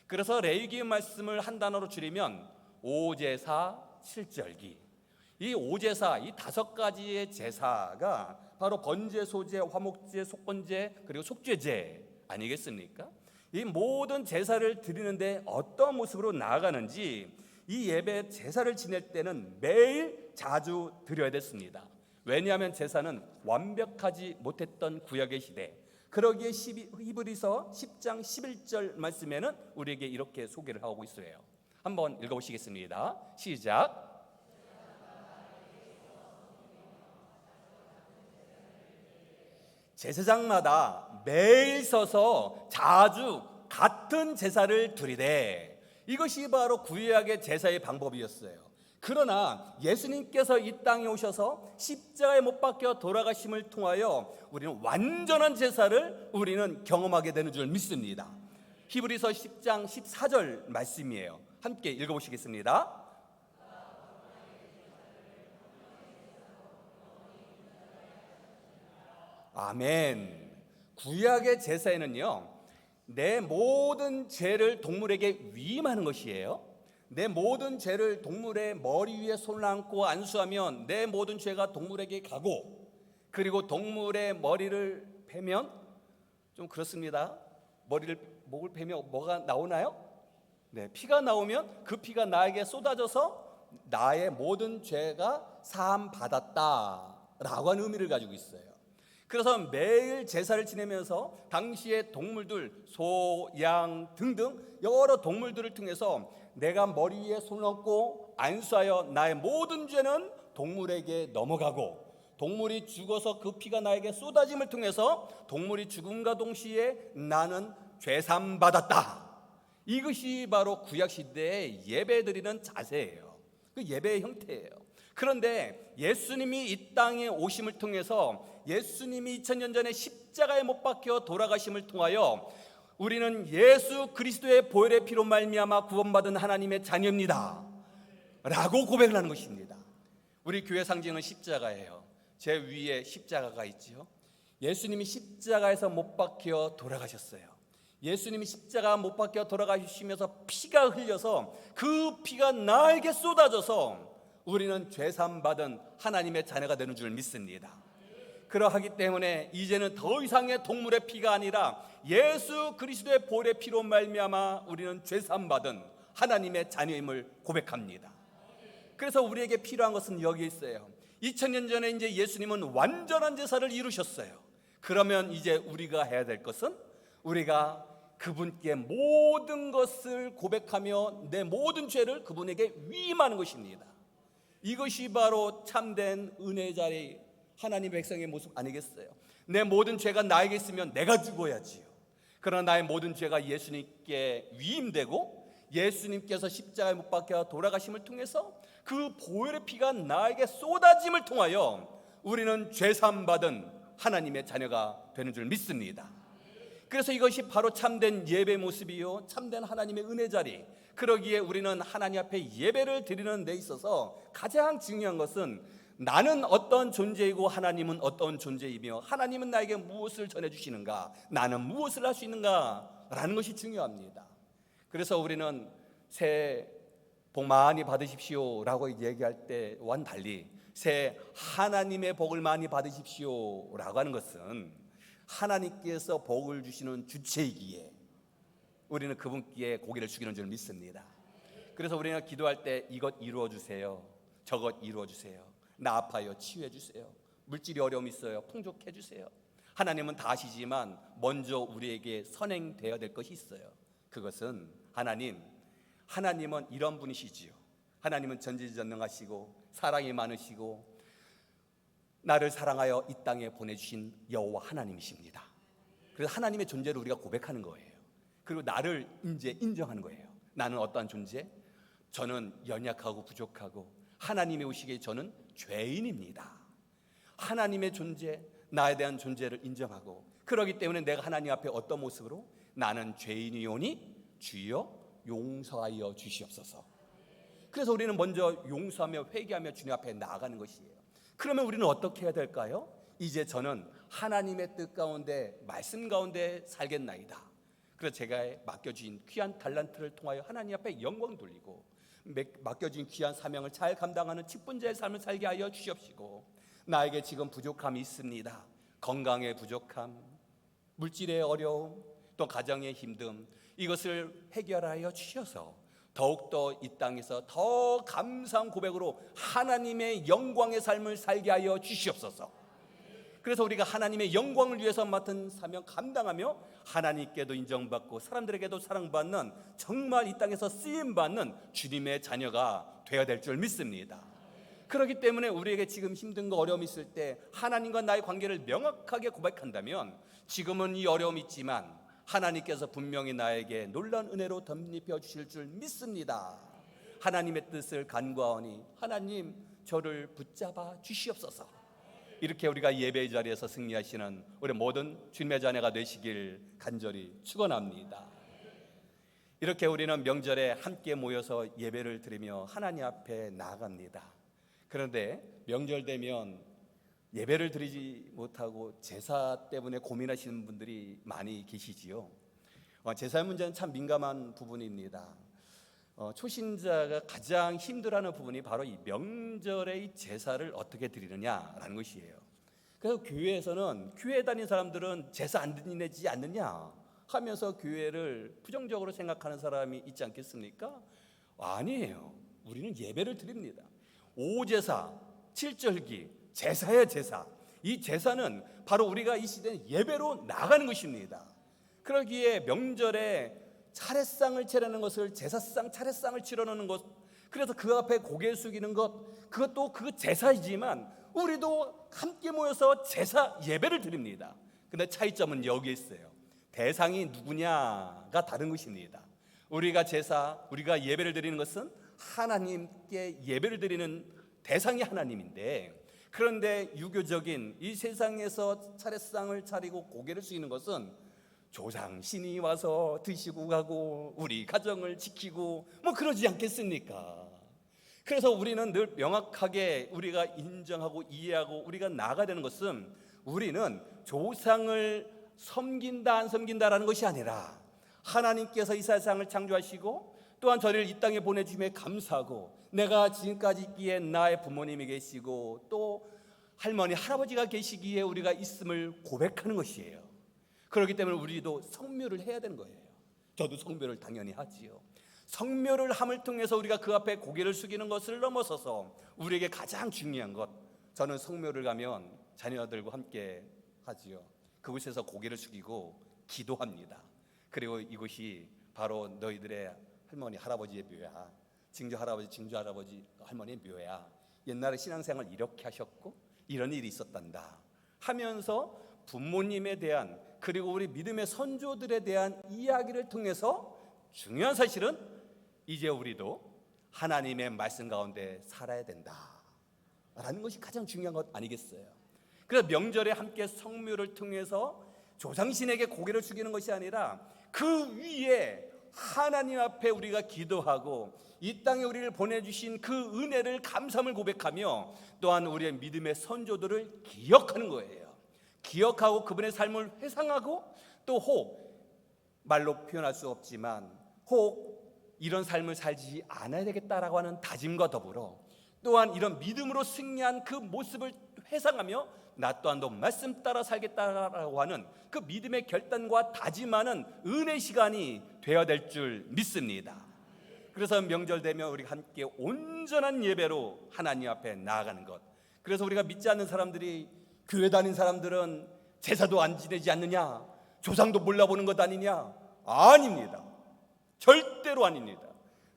그래서 레위기 말씀을 한 단어로 줄이면 오제사 7절기. 이 오제사, 이 5가지의 제사가 바로 번제, 소제, 화목제, 속건제 그리고 속죄제 아니겠습니까? 이 모든 제사를 드리는데 어떤 모습으로 나아가는지 이 예배 제사를 지낼 때는 매일 자주 드려야 됐습니다. 왜냐하면 제사는 완벽하지 못했던 구약의 시대. 그러기에 히브리서 10장 11절 말씀에는 우리에게 이렇게 소개를 하고 있어요. 한번 읽어보시겠습니다. 시작. 제사장마다 매일 서서 자주 같은 제사를 드리되 이것이 바로 구약의 제사의 방법이었어요. 그러나 예수님께서 이 땅에 오셔서 십자가에 못 박혀 돌아가심을 통하여 우리는 완전한 제사를 우리는 경험하게 되는 줄 믿습니다. 히브리서 10장 14절 말씀이에요. 함께 읽어보시겠습니다. 아멘. 구약의 제사에는요 내 모든 죄를 동물에게 위임하는 것이에요. 내 모든 죄를 동물의 머리 위에 손을 얹고 안수하면 내 모든 죄가 동물에게 가고 그리고 동물의 머리를 베면 좀 그렇습니다. 목을 베면 뭐가 나오나요? 네, 피가 나오면 그 피가 나에게 쏟아져서 나의 모든 죄가 사함 받았다라고 하는 의미를 가지고 있어요. 그래서 매일 제사를 지내면서 당시의 동물들, 소, 양 등등 여러 동물들을 통해서 내가 머리 위에 손을 얹고 안수하여 나의 모든 죄는 동물에게 넘어가고 동물이 죽어서 그 피가 나에게 쏟아짐을 통해서 동물이 죽음과 동시에 나는 죄삼 받았다. 이것이 바로 구약시대의 예배드리는 자세예요. 그 예배의 형태예요. 그런데 예수님이 이 땅에 오심을 통해서 예수님이 2000년 전에 십자가에 못 박혀 돌아가심을 통하여 우리는 예수 그리스도의 보혈의 피로 말미암아 구원받은 하나님의 자녀입니다 라고 고백을 하는 것입니다. 우리 교회 상징은 십자가예요. 제 위에 십자가가 있죠. 예수님이 십자가에서 못 박혀 돌아가셨어요. 예수님이 십자가 못 박혀 돌아가시면서 피가 흘려서 그 피가 나에게 쏟아져서 우리는 죄삼 받은 하나님의 자녀가 되는 줄 믿습니다. 그러하기 때문에 이제는 더 이상의 동물의 피가 아니라 예수 그리스도의 보혈의 피로 말미암아 우리는 죄삼 받은 하나님의 자녀임을 고백합니다. 그래서 우리에게 필요한 것은 여기 있어요. 2000년 전에 이제 예수님은 완전한 제사를 이루셨어요. 그러면 이제 우리가 해야 될 것은 우리가 그분께 모든 것을 고백하며 내 모든 죄를 그분에게 위임하는 것입니다. 이것이 바로 참된 은혜의 자리 하나님의 백성의 모습 아니겠어요? 내 모든 죄가 나에게 있으면 내가 죽어야지요. 그러나 나의 모든 죄가 예수님께 위임되고 예수님께서 십자가에 못 박혀 돌아가심을 통해서 그 보혈의 피가 나에게 쏟아짐을 통하여 우리는 죄사함 받은 하나님의 자녀가 되는 줄 믿습니다. 그래서 이것이 바로 참된 예배 모습이요, 참된 하나님의 은혜 자리. 그러기에 우리는 하나님 앞에 예배를 드리는 데 있어서 가장 중요한 것은 나는 어떤 존재이고 하나님은 어떤 존재이며 하나님은 나에게 무엇을 전해주시는가, 나는 무엇을 할 수 있는가 라는 것이 중요합니다. 그래서 우리는 새해 복 많이 받으십시오 라고 얘기할 때와는 달리 새해 하나님의 복을 많이 받으십시오 라고 하는 것은 하나님께서 복을 주시는 주체이기에 우리는 그분께 고개를 숙이는 줄 믿습니다. 그래서 우리는 기도할 때 이것 이루어 주세요, 저것 이루어 주세요, 나 아파요 치유해 주세요, 물질이 어려움이 있어요 풍족해 주세요. 하나님은 다 아시지만 먼저 우리에게 선행되어야 될 것이 있어요. 그것은 하나님은 이런 분이시지요. 하나님은 전지전능하시고 사랑이 많으시고 나를 사랑하여 이 땅에 보내주신 여호와 하나님이십니다. 그래서 하나님의 존재를 우리가 고백하는 거예요. 그리고 나를 이제 인정하는 거예요. 나는 어떠한 존재? 저는 연약하고 부족하고 하나님이 오시기에 저는 죄인입니다. 하나님의 존재, 나에 대한 존재를 인정하고, 그렇기 때문에 내가 하나님 앞에 어떤 모습으로? 나는 죄인이오니 주여 용서하여 주시옵소서. 그래서 우리는 먼저 용서하며 회개하며 주님 앞에 나아가는 것이에요. 그러면 우리는 어떻게 해야 될까요? 이제 저는 하나님의 뜻 가운데 말씀 가운데 살겠나이다. 그래서 제가 맡겨진 귀한 달란트를 통하여 하나님 앞에 영광 돌리고 맡겨진 귀한 사명을 잘 감당하는 직분자의 삶을 살게 하여 주시옵시고, 나에게 지금 부족함이 있습니다. 건강의 부족함, 물질의 어려움, 또 가정의 힘듦, 이것을 해결하여 주셔서 더욱더 이 땅에서 더 감사한 고백으로 하나님의 영광의 삶을 살게 하여 주시옵소서. 그래서 우리가 하나님의 영광을 위해서 맡은 사명 감당하며 하나님께도 인정받고 사람들에게도 사랑받는, 정말 이 땅에서 쓰임받는 주님의 자녀가 되어야 될 줄 믿습니다. 그렇기 때문에 우리에게 지금 힘든 거 어려움이 있을 때 하나님과 나의 관계를 명확하게 고백한다면 지금은 이 어려움이 있지만 하나님께서 분명히 나에게 놀라운 은혜로 덧입혀 주실 줄 믿습니다. 하나님의 뜻을 간구하오니 하나님 저를 붙잡아 주시옵소서. 이렇게 우리가 예배의 자리에서 승리하시는 우리 모든 주님의 자녀가 되시길 간절히 축원합니다. 이렇게 우리는 명절에 함께 모여서 예배를 드리며 하나님 앞에 나아갑니다. 그런데 명절 되면 예배를 드리지 못하고 제사 때문에 고민하시는 분들이 많이 계시지요. 제사의 문제는 참 민감한 부분입니다. 초신자가 가장 힘들어하는 부분이 바로 이 명절의 이 제사를 어떻게 드리느냐라는 것이에요. 그래서 교회에서는, 교회 다니는 사람들은 제사 안 드리지 않느냐 하면서 교회를 부정적으로 생각하는 사람이 있지 않겠습니까? 아니에요. 우리는 예배를 드립니다. 오제사, 칠절기, 제사의 제사. 이 제사는 바로 우리가 이 시대에 예배로 나가는 것입니다. 그러기에 명절에 차례상을 차리는 것을 제사상, 차례상을 치러놓는 것, 그래서 그 앞에 고개 숙이는 것, 그것도 그 제사이지만 우리도 함께 모여서 제사 예배를 드립니다. 근데 차이점은 여기에 있어요. 대상이 누구냐가 다른 것입니다. 우리가 예배를 드리는 것은 하나님께 예배를 드리는 대상이 하나님인데, 그런데 유교적인 이 세상에서 차례상을 차리고 고개를 숙이는 것은 조상 신이 와서 드시고 가고 우리 가정을 지키고 뭐 그러지 않겠습니까? 그래서 우리는 늘 명확하게 우리가 인정하고 이해하고 우리가 나아가야 되는 것은, 우리는 조상을 섬긴다 안 섬긴다라는 것이 아니라 하나님께서 이 세상을 창조하시고 또한 저를 이 땅에 보내주심에 감사하고, 내가 지금까지 있기에 나의 부모님이 계시고 또 할머니 할아버지가 계시기에 우리가 있음을 고백하는 것이에요. 그렇기 때문에 우리도 성묘를 해야 되는 거예요. 저도 성묘를 당연히 하지요. 성묘를 함을 통해서 우리가 그 앞에 고개를 숙이는 것을 넘어서서 우리에게 가장 중요한 것, 저는 성묘를 가면 자녀들과 함께 하지요. 그곳에서 고개를 숙이고 기도합니다. 그리고 이곳이 바로 너희들의 할머니 할아버지의 묘야, 증조 할아버지 증조 할아버지 할머니의 묘야, 옛날에 신앙생활 이렇게 하셨고 이런 일이 있었단다 하면서 부모님에 대한 그리고 우리 믿음의 선조들에 대한 이야기를 통해서 중요한 사실은 이제 우리도 하나님의 말씀 가운데 살아야 된다라는 것이 가장 중요한 것 아니겠어요? 그래서 명절에 함께 성묘를 통해서 조상신에게 고개를 숙이는 것이 아니라 그 위에 하나님 앞에 우리가 기도하고 이 땅에 우리를 보내주신 그 은혜를 감사함을 고백하며 또한 우리의 믿음의 선조들을 기억하는 거예요. 기억하고 그분의 삶을 회상하고 또 혹 말로 표현할 수 없지만 혹 이런 삶을 살지 않아야 되겠다라고 하는 다짐과 더불어 또한 이런 믿음으로 승리한 그 모습을 회상하며 나 또한도 말씀 따라 살겠다라고 하는 그 믿음의 결단과 다짐하는 은혜 시간이 되어야 될 줄 믿습니다. 그래서 명절 되면 우리 함께 온전한 예배로 하나님 앞에 나아가는 것. 그래서 우리가 믿지 않는 사람들이 교회 다닌 사람들은 제사도 안 지내지 않느냐, 조상도 몰라보는 것 아니냐? 아닙니다. 절대로 아닙니다.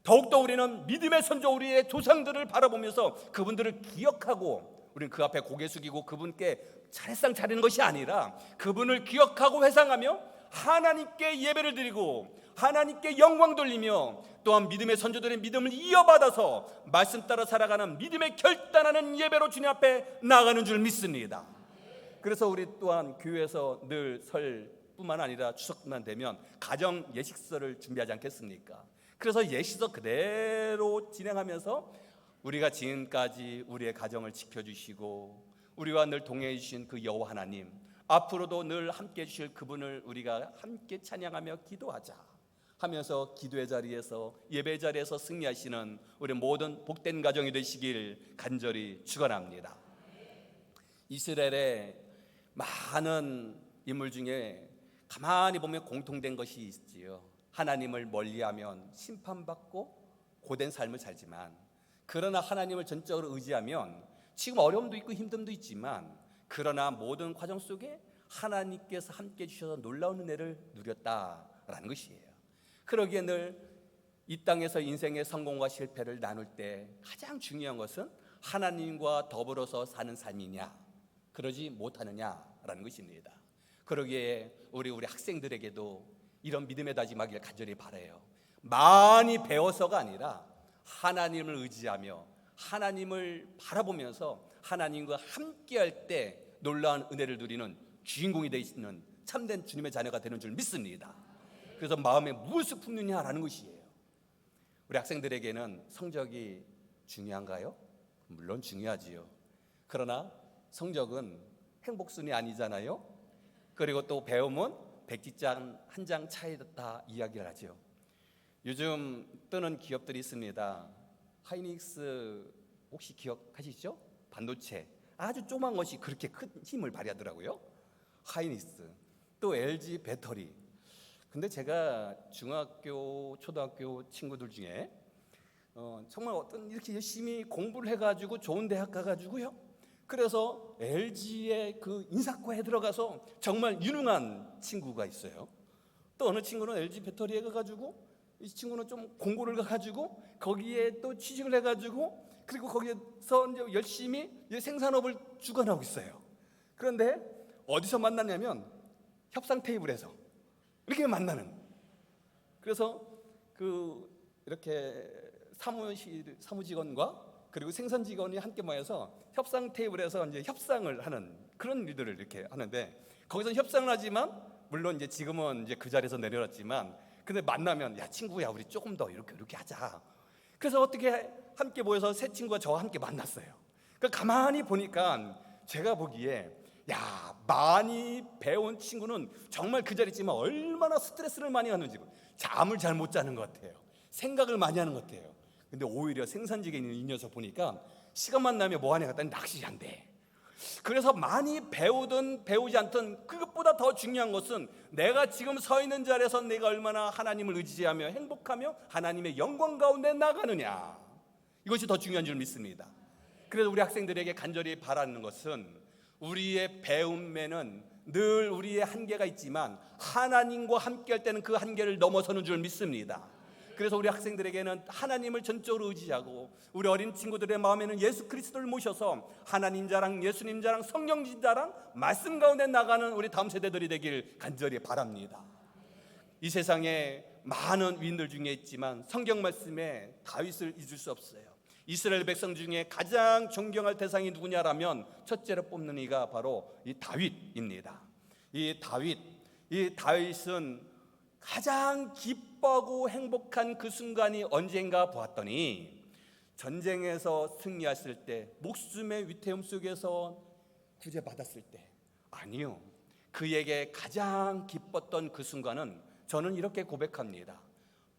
더욱더 우리는 믿음의 선조 우리의 조상들을 바라보면서 그분들을 기억하고 우리는 그 앞에 고개 숙이고 그분께 차례상 차리는 것이 아니라 그분을 기억하고 회상하며 하나님께 예배를 드리고 하나님께 영광 돌리며 또한 믿음의 선조들의 믿음을 이어받아서 말씀 따라 살아가는 믿음의 결단하는 예배로 주님 앞에 나아가는 줄 믿습니다. 그래서 우리 또한 교회에서 늘 설뿐만 아니라 추석만 되면 가정 예식서를 준비하지 않겠습니까? 그래서 예식서 그대로 진행하면서 우리가 지금까지 우리의 가정을 지켜주시고 우리와 늘 동행해 주신 그 여호와 하나님, 앞으로도 늘 함께 해주실 그분을 우리가 함께 찬양하며 기도하자 하면서 기도의 자리에서 예배의 자리에서 승리하시는 우리 모든 복된 가정이 되시길 간절히 축원합니다. 이스라엘의 많은 인물 중에 가만히 보면 공통된 것이 있지요. 하나님을 멀리하면 심판받고 고된 삶을 살지만 그러나 하나님을 전적으로 의지하면 지금 어려움도 있고 힘듦도 있지만 그러나 모든 과정 속에 하나님께서 함께 해주셔서 놀라운 은혜를 누렸다라는 것이에요. 그러기에 늘 이 땅에서 인생의 성공과 실패를 나눌 때 가장 중요한 것은 하나님과 더불어서 사는 삶이냐 그러지 못하느냐라는 것입니다. 그러기에 우리 학생들에게도 이런 믿음의 다짐하기를 간절히 바라요. 많이 배워서가 아니라 하나님을 의지하며 하나님을 바라보면서 하나님과 함께할 때 놀라운 은혜를 누리는 주인공이 되시는 참된 주님의 자녀가 되는 줄 믿습니다. 그래서 마음에 무엇을 품느냐라는 것이에요. 우리 학생들에게는 성적이 중요한가요? 물론 중요하지요. 그러나 성적은 행복순위 아니잖아요. 그리고 또 배움은 백지장 한 장 차이다 이야기를 하죠. 요즘 뜨는 기업들이 있습니다. 하이닉스 혹시 기억하시죠? 반도체 아주 조그만 것이 그렇게 큰 힘을 발휘하더라고요. 하이닉스 또 LG 배터리. 근데 제가 중학교 초등학교 친구들 중에 정말 어떤 이렇게 열심히 공부를 해가지고 좋은 대학 가가지고요, 그래서 LG의 그 인사과에 들어가서 정말 유능한 친구가 있어요. 또 어느 친구는 LG 배터리에 가가지고 이 친구는 좀 공고를 가가지고 거기에 또 취직을 해가지고 그리고 거기에서 이제 열심히 생산업을 주관하고 있어요. 그런데 어디서 만났냐면 협상 테이블에서 이렇게 만나는. 그래서 그 이렇게 사무직원과 그리고 생산 직원이 함께 모여서 협상 테이블에서 이제 협상을 하는 그런 일들을 이렇게 하는데 거기서 협상을 하지만 물론 이제 지금은 이제 그 자리에서 내려놨지만 근데 만나면 야 친구야 우리 조금 더 이렇게 하자. 그래서 어떻게 함께 모여서 세 친구가 저와 함께 만났어요. 그러니까 가만히 보니까 제가 보기에 야 많이 배운 친구는 정말 그 자리에 있지만 얼마나 스트레스를 많이 하는지 잠을 잘 못 자는 것 같아요. 생각을 많이 하는 것 같아요. 근데 오히려 생산직에 있는 이 녀석 보니까 시간만 나면 뭐 하냐 했더니 낚시한대. 그래서 많이 배우든 배우지 않든 그것보다 더 중요한 것은 내가 지금 서 있는 자리에서 내가 얼마나 하나님을 의지하며 행복하며 하나님의 영광 가운데 나가느냐, 이것이 더 중요한 줄 믿습니다. 그래서 우리 학생들에게 간절히 바라는 것은 우리의 배움에는 늘 우리의 한계가 있지만 하나님과 함께할 때는 그 한계를 넘어서는 줄 믿습니다. 그래서 우리 학생들에게는 하나님을 전적으로 의지하고 우리 어린 친구들의 마음에는 예수 그리스도를 모셔서 하나님 자랑, 예수님 자랑, 성령 자랑, 말씀 가운데 나가는 우리 다음 세대들이 되길 간절히 바랍니다. 이 세상에 많은 위인들 중에 있지만 성경 말씀에 다윗을 잊을 수 없어요. 이스라엘 백성 중에 가장 존경할 대상이 누구냐라면 첫째로 뽑는 이가 바로 이 다윗입니다. 이 다윗은 가장 기뻐하고 행복한 그 순간이 언젠가 보았더니 전쟁에서 승리했을 때, 목숨의 위태움 속에서 구제받았을 때, 아니요, 그에게 가장 기뻤던 그 순간은 저는 이렇게 고백합니다.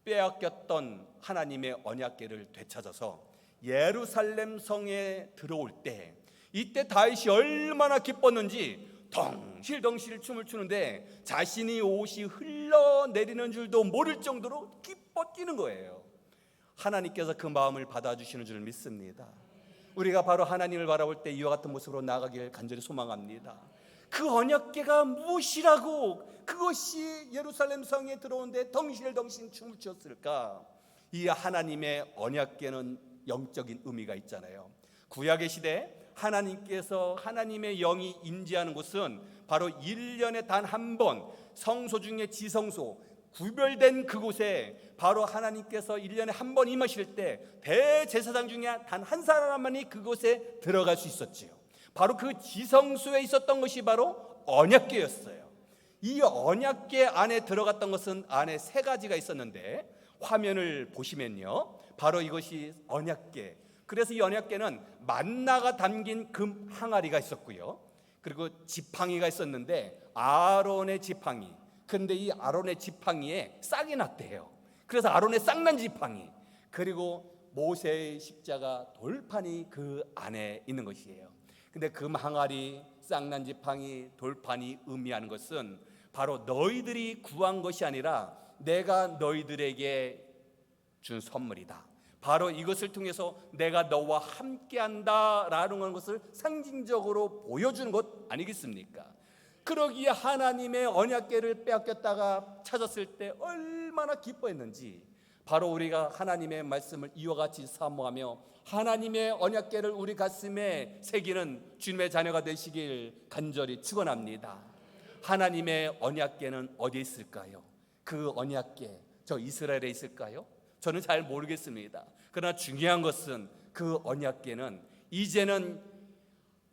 빼앗겼던 하나님의 언약궤를 되찾아서 예루살렘 성에 들어올 때, 이때 다윗이 얼마나 기뻤는지 덩실덩실 춤을 추는데 자신이 옷이 흘러내리는 줄도 모를 정도로 기뻐 뛰는 거예요. 하나님께서 그 마음을 받아주시는 줄 믿습니다. 우리가 바로 하나님을 바라볼 때 이와 같은 모습으로 나아가길 간절히 소망합니다. 그 언약궤가 무엇이라고 그것이 예루살렘 성에 들어오는데 덩실덩실 춤을 췄을까? 이 하나님의 언약궤는 영적인 의미가 있잖아요. 구약의 시대 하나님께서 하나님의 영이 임재하는 곳은 바로 1년에 단 한 번 성소 중에 지성소 구별된 그곳에 바로 하나님께서 1년에 한 번 임하실 때 대제사장 중에 단 한 사람만이 그곳에 들어갈 수 있었지요. 바로 그 지성소에 있었던 것이 바로 언약궤였어요. 이 언약궤 안에 들어갔던 것은 안에 세 가지가 있었는데, 화면을 보시면요, 바로 이것이 언약궤. 그래서 이 언약궤는 만나가 담긴 금 항아리가 있었고요, 그리고 지팡이가 있었는데 아론의 지팡이. 그런데 이 아론의 지팡이에 싹이 났대요. 그래서 아론의 싹난 지팡이, 그리고 모세의 십자가 돌판이 그 안에 있는 것이에요. 근데 금 항아리, 싹난 지팡이, 돌판이 의미하는 것은 바로 너희들이 구한 것이 아니라 내가 너희들에게 준 선물이다. 바로 이것을 통해서 내가 너와 함께한다라는 것을 상징적으로 보여주는 것 아니겠습니까? 그러기에 하나님의 언약궤를 빼앗겼다가 찾았을 때 얼마나 기뻐했는지, 바로 우리가 하나님의 말씀을 이와 같이 사모하며 하나님의 언약궤를 우리 가슴에 새기는 주님의 자녀가 되시길 간절히 축원합니다. 하나님의 언약궤는 어디에 있을까요? 그 언약궤 저 이스라엘에 있을까요? 저는 잘 모르겠습니다. 그러나 중요한 것은 그 언약궤는 이제는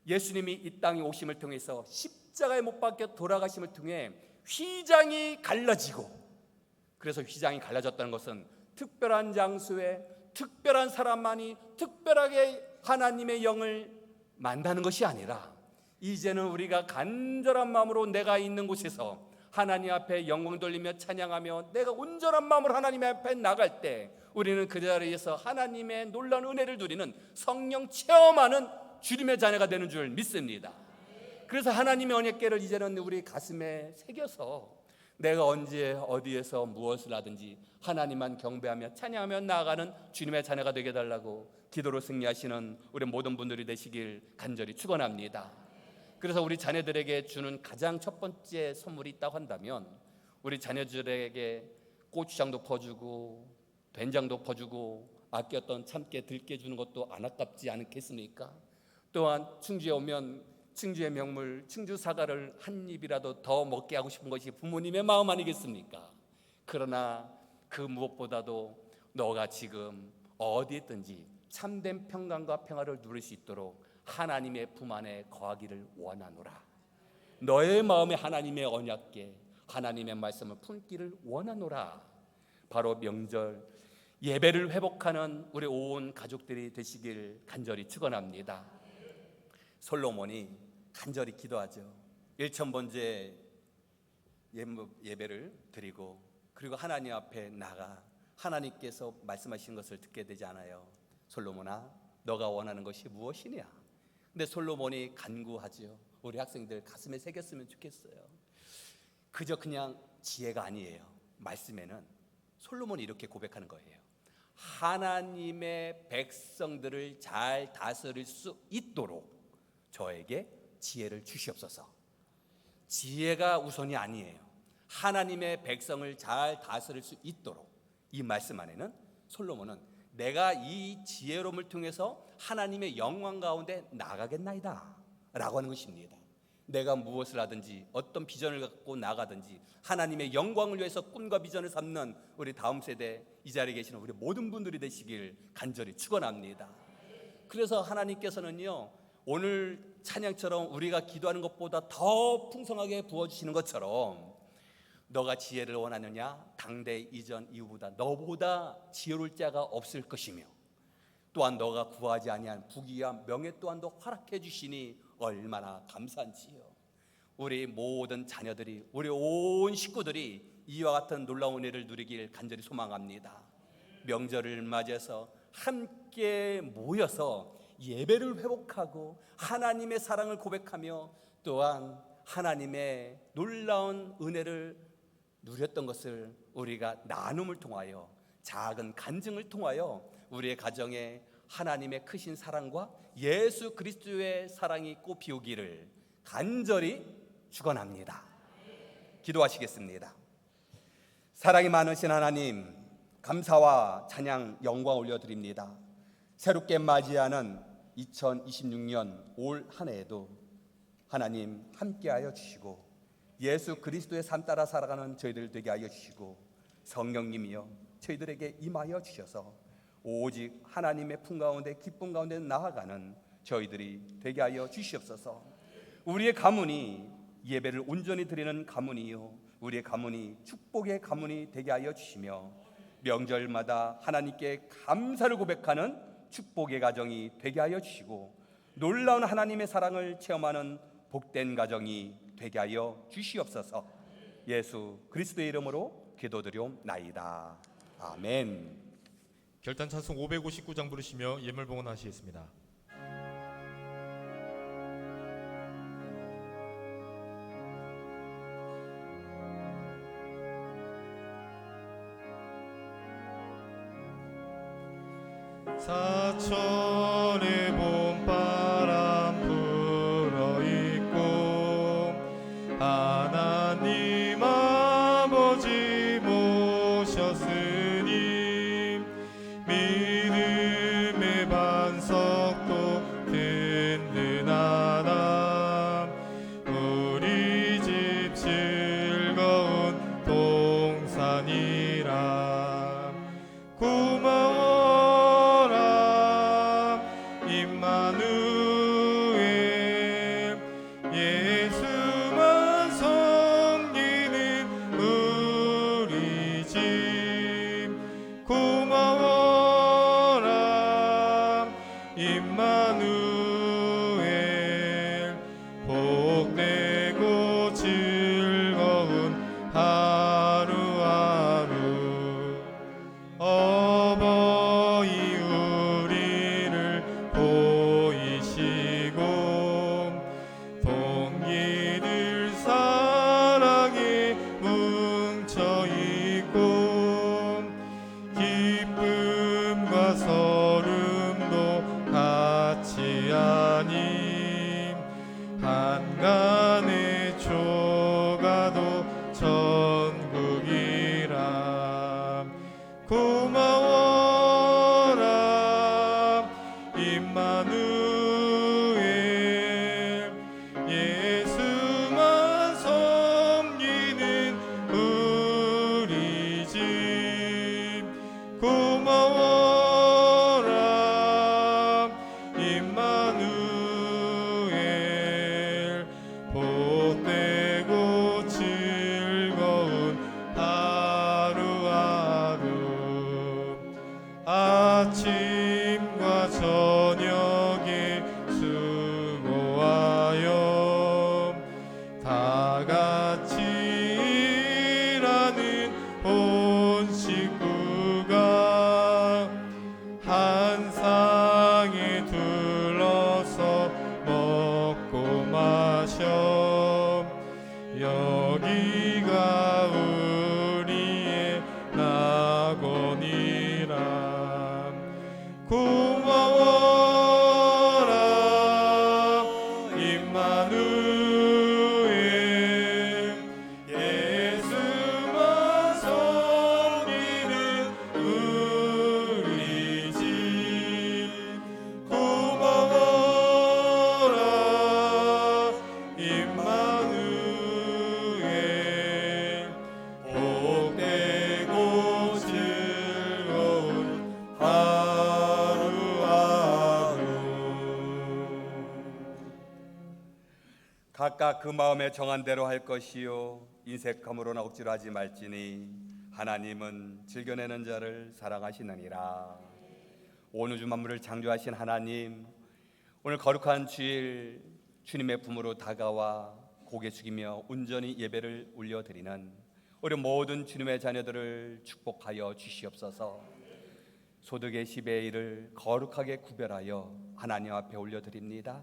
예수님이 이 땅에 오심을 통해서 십자가에 못 박혀 돌아가심을 통해 휘장이 갈라지고, 그래서 휘장이 갈라졌다는 것은 특별한 장소에 특별한 사람만이 특별하게 하나님의 영을 만나는 것이 아니라 이제는 우리가 간절한 마음으로 내가 있는 곳에서 하나님 앞에 영광 돌리며 찬양하며 내가 온전한 마음으로 하나님 앞에 나갈 때 우리는 그 자리에서 하나님의 놀라운 은혜를 누리는 성령 체험하는 주님의 자녀가 되는 줄 믿습니다. 그래서 하나님의 언약궤를 이제는 우리 가슴에 새겨서 내가 언제 어디에서 무엇을 하든지 하나님만 경배하며 찬양하며 나아가는 주님의 자녀가 되게 해달라고 기도로 승리하시는 우리 모든 분들이 되시길 간절히 축원합니다. 그래서 우리 자녀들에게 주는 가장 첫 번째 선물이 있다고 한다면, 우리 자녀들에게 고추장도 퍼주고 된장도 퍼주고 아꼈던 참깨 들깨 주는 것도 안 아깝지 않겠습니까? 또한 충주에 오면 충주의 명물 충주 사과를 한 입이라도 더 먹게 하고 싶은 것이 부모님의 마음 아니겠습니까? 그러나 그 무엇보다도 너가 지금 어디 있든지 참된 평강과 평화를 누릴 수 있도록 하나님의 품 안에 거하기를 원하노라. 너의 마음에 하나님의 언약궤, 하나님의 말씀을 품기를 원하노라. 바로 명절 예배를 회복하는 우리 온 가족들이 되시길 간절히 축원합니다. 솔로몬이 간절히 기도하죠. 1000번째 예배를 드리고 그리고 하나님 앞에 나가 하나님께서 말씀하신 것을 듣게 되지 않아요. 솔로몬아, 너가 원하는 것이 무엇이냐? 근데 솔로몬이 간구하죠. 우리 학생들 가슴에 새겼으면 좋겠어요. 그저 그냥 지혜가 아니에요. 말씀에는 솔로몬이 이렇게 고백하는 거예요. 하나님의 백성들을 잘 다스릴 수 있도록 저에게 지혜를 주시옵소서. 지혜가 우선이 아니에요. 하나님의 백성을 잘 다스릴 수 있도록 이 말씀 안에는 솔로몬은 내가 이 지혜로움을 통해서 하나님의 영광 가운데 나가겠나이다 라고 하는 것입니다. 내가 무엇을 하든지 어떤 비전을 갖고 나가든지 하나님의 영광을 위해서 꿈과 비전을 삼는 우리 다음 세대, 이 자리에 계시는 우리 모든 분들이 되시길 간절히 축원합니다. 그래서 하나님께서는요, 오늘 찬양처럼 우리가 기도하는 것보다 더 풍성하게 부어주시는 것처럼, 너가 지혜를 원하느냐? 당대 이전 이후보다 너보다 지혜로울 자가 없을 것이며, 또한 너가 구하지 아니한 부귀와 명예 또한도 허락해 주시니 얼마나 감사한지요. 우리 모든 자녀들이, 우리 온 식구들이 이와 같은 놀라운 은혜를 누리길 간절히 소망합니다. 명절을 맞이해서 함께 모여서 예배를 회복하고 하나님의 사랑을 고백하며 또한 하나님의 놀라운 은혜를 누렸던 것을 우리가 나눔을 통하여, 작은 간증을 통하여 우리의 가정에 하나님의 크신 사랑과 예수 그리스도의 사랑이 꽃피우기를 간절히 축원합니다. 기도하시겠습니다. 사랑이 많으신 하나님, 감사와 찬양, 영광 올려드립니다. 새롭게 맞이하는 2026년 올 한 해에도 하나님 함께하여 주시고, 예수 그리스도의 삶 따라 살아가는 저희들 되게 하여 주시고, 성령님이여 저희들에게 임하여 주셔서 오직 하나님의 품 가운데 기쁨 가운데 나아가는 저희들이 되게 하여 주시옵소서. 우리의 가문이 예배를 온전히 드리는 가문이요, 우리의 가문이 축복의 가문이 되게 하여 주시며, 명절마다 하나님께 감사를 고백하는 축복의 가정이 되게 하여 주시고, 놀라운 하나님의 사랑을 체험하는 복된 가정이 되게 하여 주시옵소서. 예수 그리스도의 이름으로 기도드리옵나이다. 아멘. 결단 찬송 559장 부르시며 예물 봉헌하시겠습니다. 사천의 봄바람 불어있고 하나님 아버지 모셨으니 믿음의 반석도 든든하다. 우리 집 즐거운 동산이라. 고마워라 임마누엘, 예수만 섬기는 우리 집. 고마워라 임마누엘, 복되고 즐거운 하루하루. 어버이 우리를 보이시고 동기들 사랑에 뭉쳐있고 기쁨과 서름도 같이 하니 한간의 조가도 천국이라. 고마워라 임마누엘, 예수만 섬기는 우리 집. 고마워라 임마누엘, 복되고 즐거운 하루하루. 아침과 저녁에 수고하여 다 같이 일하는 온 식구가 한 상에 둘러서 먹고 마셔. 여기가 우리의 낙원이라. 고마워라 임마누엘, 예수만 섬기는 각각 그 마음에 정한 대로 할 것이요 인색함으로나 억지로 하지 말지니 하나님은 즐겨내는 자를 사랑하시느니라. 온 우주 만물을 창조하신 하나님, 오늘 거룩한 주일 주님의 품으로 다가와 고개 숙이며 온전히 예배를 올려드리는 우리 모든 주님의 자녀들을 축복하여 주시옵소서. 소득의 10의 1을 거룩하게 구별하여 하나님 앞에 올려드립니다.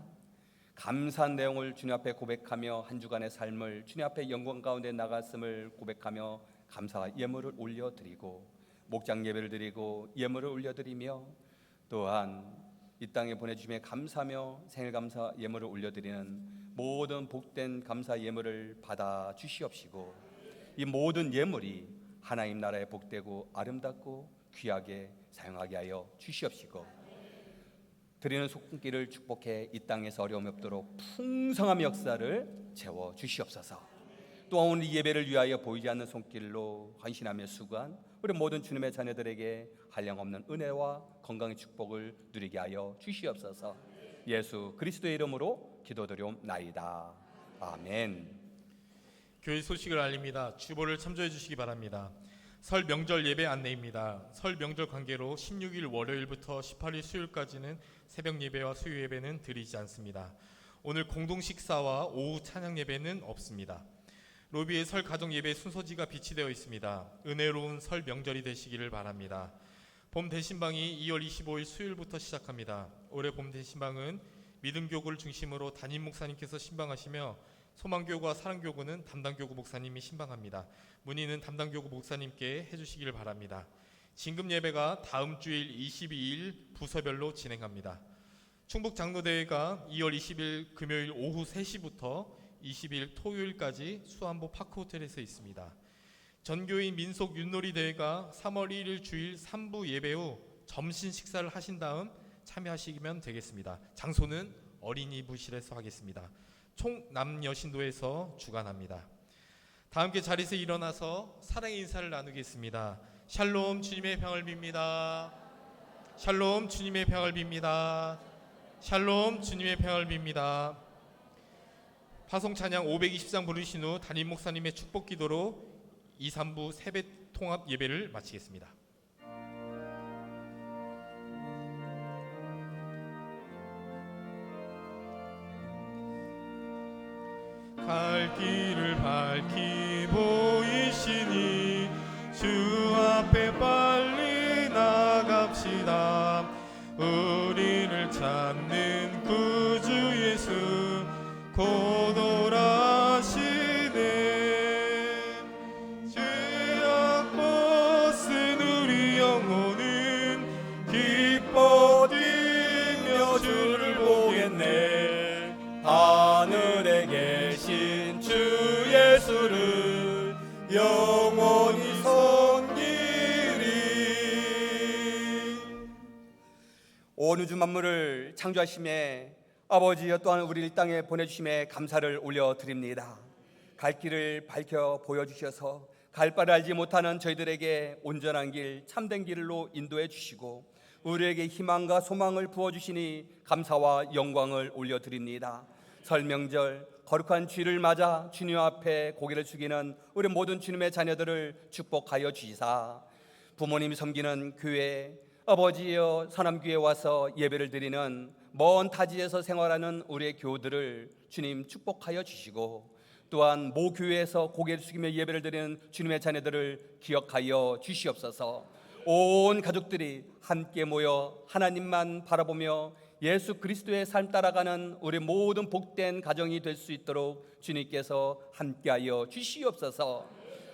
감사한 내용을 주님 앞에 고백하며 한 주간의 삶을 주님 앞에 영광 가운데 나갔음을 고백하며 감사와 예물을 올려드리고 목장 예배를 드리고 예물을 올려드리며 또한 이 땅에 보내주심에 감사하며 생일 감사 예물을 올려드리는 모든 복된 감사 예물을 받아 주시옵시고 이 모든 예물이 하나님 나라에 복되고 아름답고 귀하게 사용하게 하여 주시옵시고 드리는 손길을 축복해 이 땅에서 어려움이 없도록 풍성한 역사를 채워 주시옵소서. 또한 오늘 이 예배를 위하여 보이지 않는 손길로 헌신하며 수고한 우리 모든 주님의 자녀들에게 한량없는 은혜와 건강의 축복을 누리게 하여 주시옵소서. 예수 그리스도의 이름으로 기도드리옵나이다. 아멘. 교회 소식을 알립니다. 주보를 참조해 주시기 바랍니다. 설 명절 예배 안내입니다. 설 명절 관계로 16일 월요일부터 18일 수요일까지는 새벽 예배와 수요 예배는 드리지 않습니다. 오늘 공동 식사와 오후 찬양 예배는 없습니다. 로비에 설 가정 예배 순서지가 비치되어 있습니다. 은혜로운 설 명절이 되시기를 바랍니다. 봄 대신방이 2월 25일 수요일부터 시작합니다. 올해 봄 대신방은 믿음교구를 중심으로 담임 목사님께서 신방하시며 소망교구와 사랑교구는 담당교구 목사님이 신방합니다. 문의는 담당교구 목사님께 해주시기를 바랍니다. 진금 예배가 다음 주일 22일 부서별로 진행합니다. 충북장로대회가 2월 20일 금요일 오후 3시부터 20일 토요일까지 수안보 파크호텔에서 있습니다. 전교인 민속 윷놀이 대회가 3월 1일 주일 3부 예배 후 점심 식사를 하신 다음 참여하시면 되겠습니다. 장소는 어린이부실에서 하겠습니다. 총남여신도에서 주관합니다. 다 함께 자리에서 일어나서 사랑의 인사를 나누겠습니다. 샬롬 주님의 평을 빕니다. 샬롬 주님의 평을 빕니다. 샬롬 주님의 평을 빕니다. 파송 찬양 520장 부르신 후 담임 목사님의 축복 기도로 2, 3부 세배 통합 예배를 마치겠습니다. 갈 길을 밝히 보이시니 주 앞에 빨리 나갑시다. 우리를 찾는 구주 예수 곧 오라시네. 주의 꽃은 우리 영혼은 기뻐 뛰며 주를 보겠네. 하늘에 계신 주 예수를 영원히 섬기리. 온 우주 만물을 창조하심에 아버지여 또한 우리 이 땅에 보내주심에 감사를 올려드립니다. 갈 길을 밝혀 보여주셔서 갈 바를 알지 못하는 저희들에게 온전한 길 참된 길로 인도해 주시고 우리에게 희망과 소망을 부어주시니 감사와 영광을 올려드립니다. 설 명절 거룩한 주일을 맞아 주님 앞에 고개를 숙이는 우리 모든 주님의 자녀들을 축복하여 주시사 부모님이 섬기는 교회 아버지여 사남교회에 와서 예배를 드리는 먼 타지에서 생활하는 우리의 교우들을 주님 축복하여 주시고 또한 모 교회에서 고개를 숙이며 예배를 드리는 주님의 자녀들을 기억하여 주시옵소서. 온 가족들이 함께 모여 하나님만 바라보며 예수 그리스도의 삶 따라가는 우리 모든 복된 가정이 될 수 있도록 주님께서 함께하여 주시옵소서.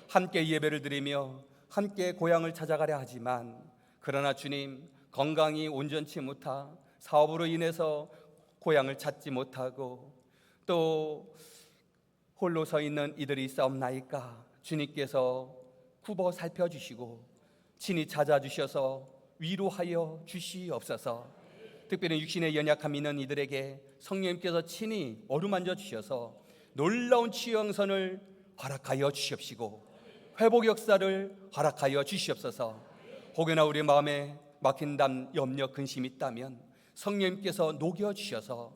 함께 예배를 드리며 함께 고향을 찾아가려 하지만 그러나 주님 건강이 온전치 못하 사업으로 인해서 고향을 찾지 못하고 또 홀로 서 있는 이들이 있사옵나이까 주님께서 굽어 살펴주시고 친히 찾아주셔서 위로하여 주시옵소서. 특별히 육신의 연약함이 있는 이들에게 성령님께서 친히 어루만져 주셔서 놀라운 치유영선을 허락하여 주시옵시고 회복 역사를 허락하여 주시옵소서. 혹여나 우리 마음에 막힌 담 염려 근심이 있다면 성령님께서 녹여주셔서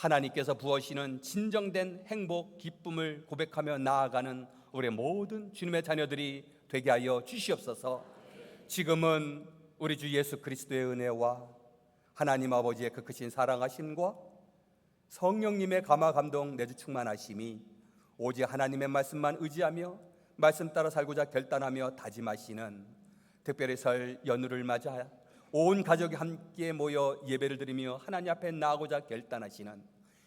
하나님께서 부어시는 진정된 행복, 기쁨을 고백하며 나아가는 우리 모든 주님의 자녀들이 되게 하여 주시옵소서. 지금은 우리 주 예수 그리스도의 은혜와 하나님 아버지의 그 크신 사랑하심과 성령님의 감화 감동 내주 충만하심이 오직 하나님의 말씀만 의지하며 말씀 따라 살고자 결단하며 다짐하시는 특별히 설 연휴를 맞아 온 가족이 함께 모여 예배를 드리며 하나님 앞에 나아가고자 결단하시는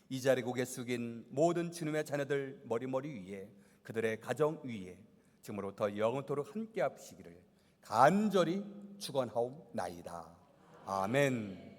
이 자리 고개 숙인 모든 주님의 자녀들 머리 위에 그들의 가정 위에 지금으로부터 영원토록 함께 하시기를 간절히 축원하옵나이다. 아멘.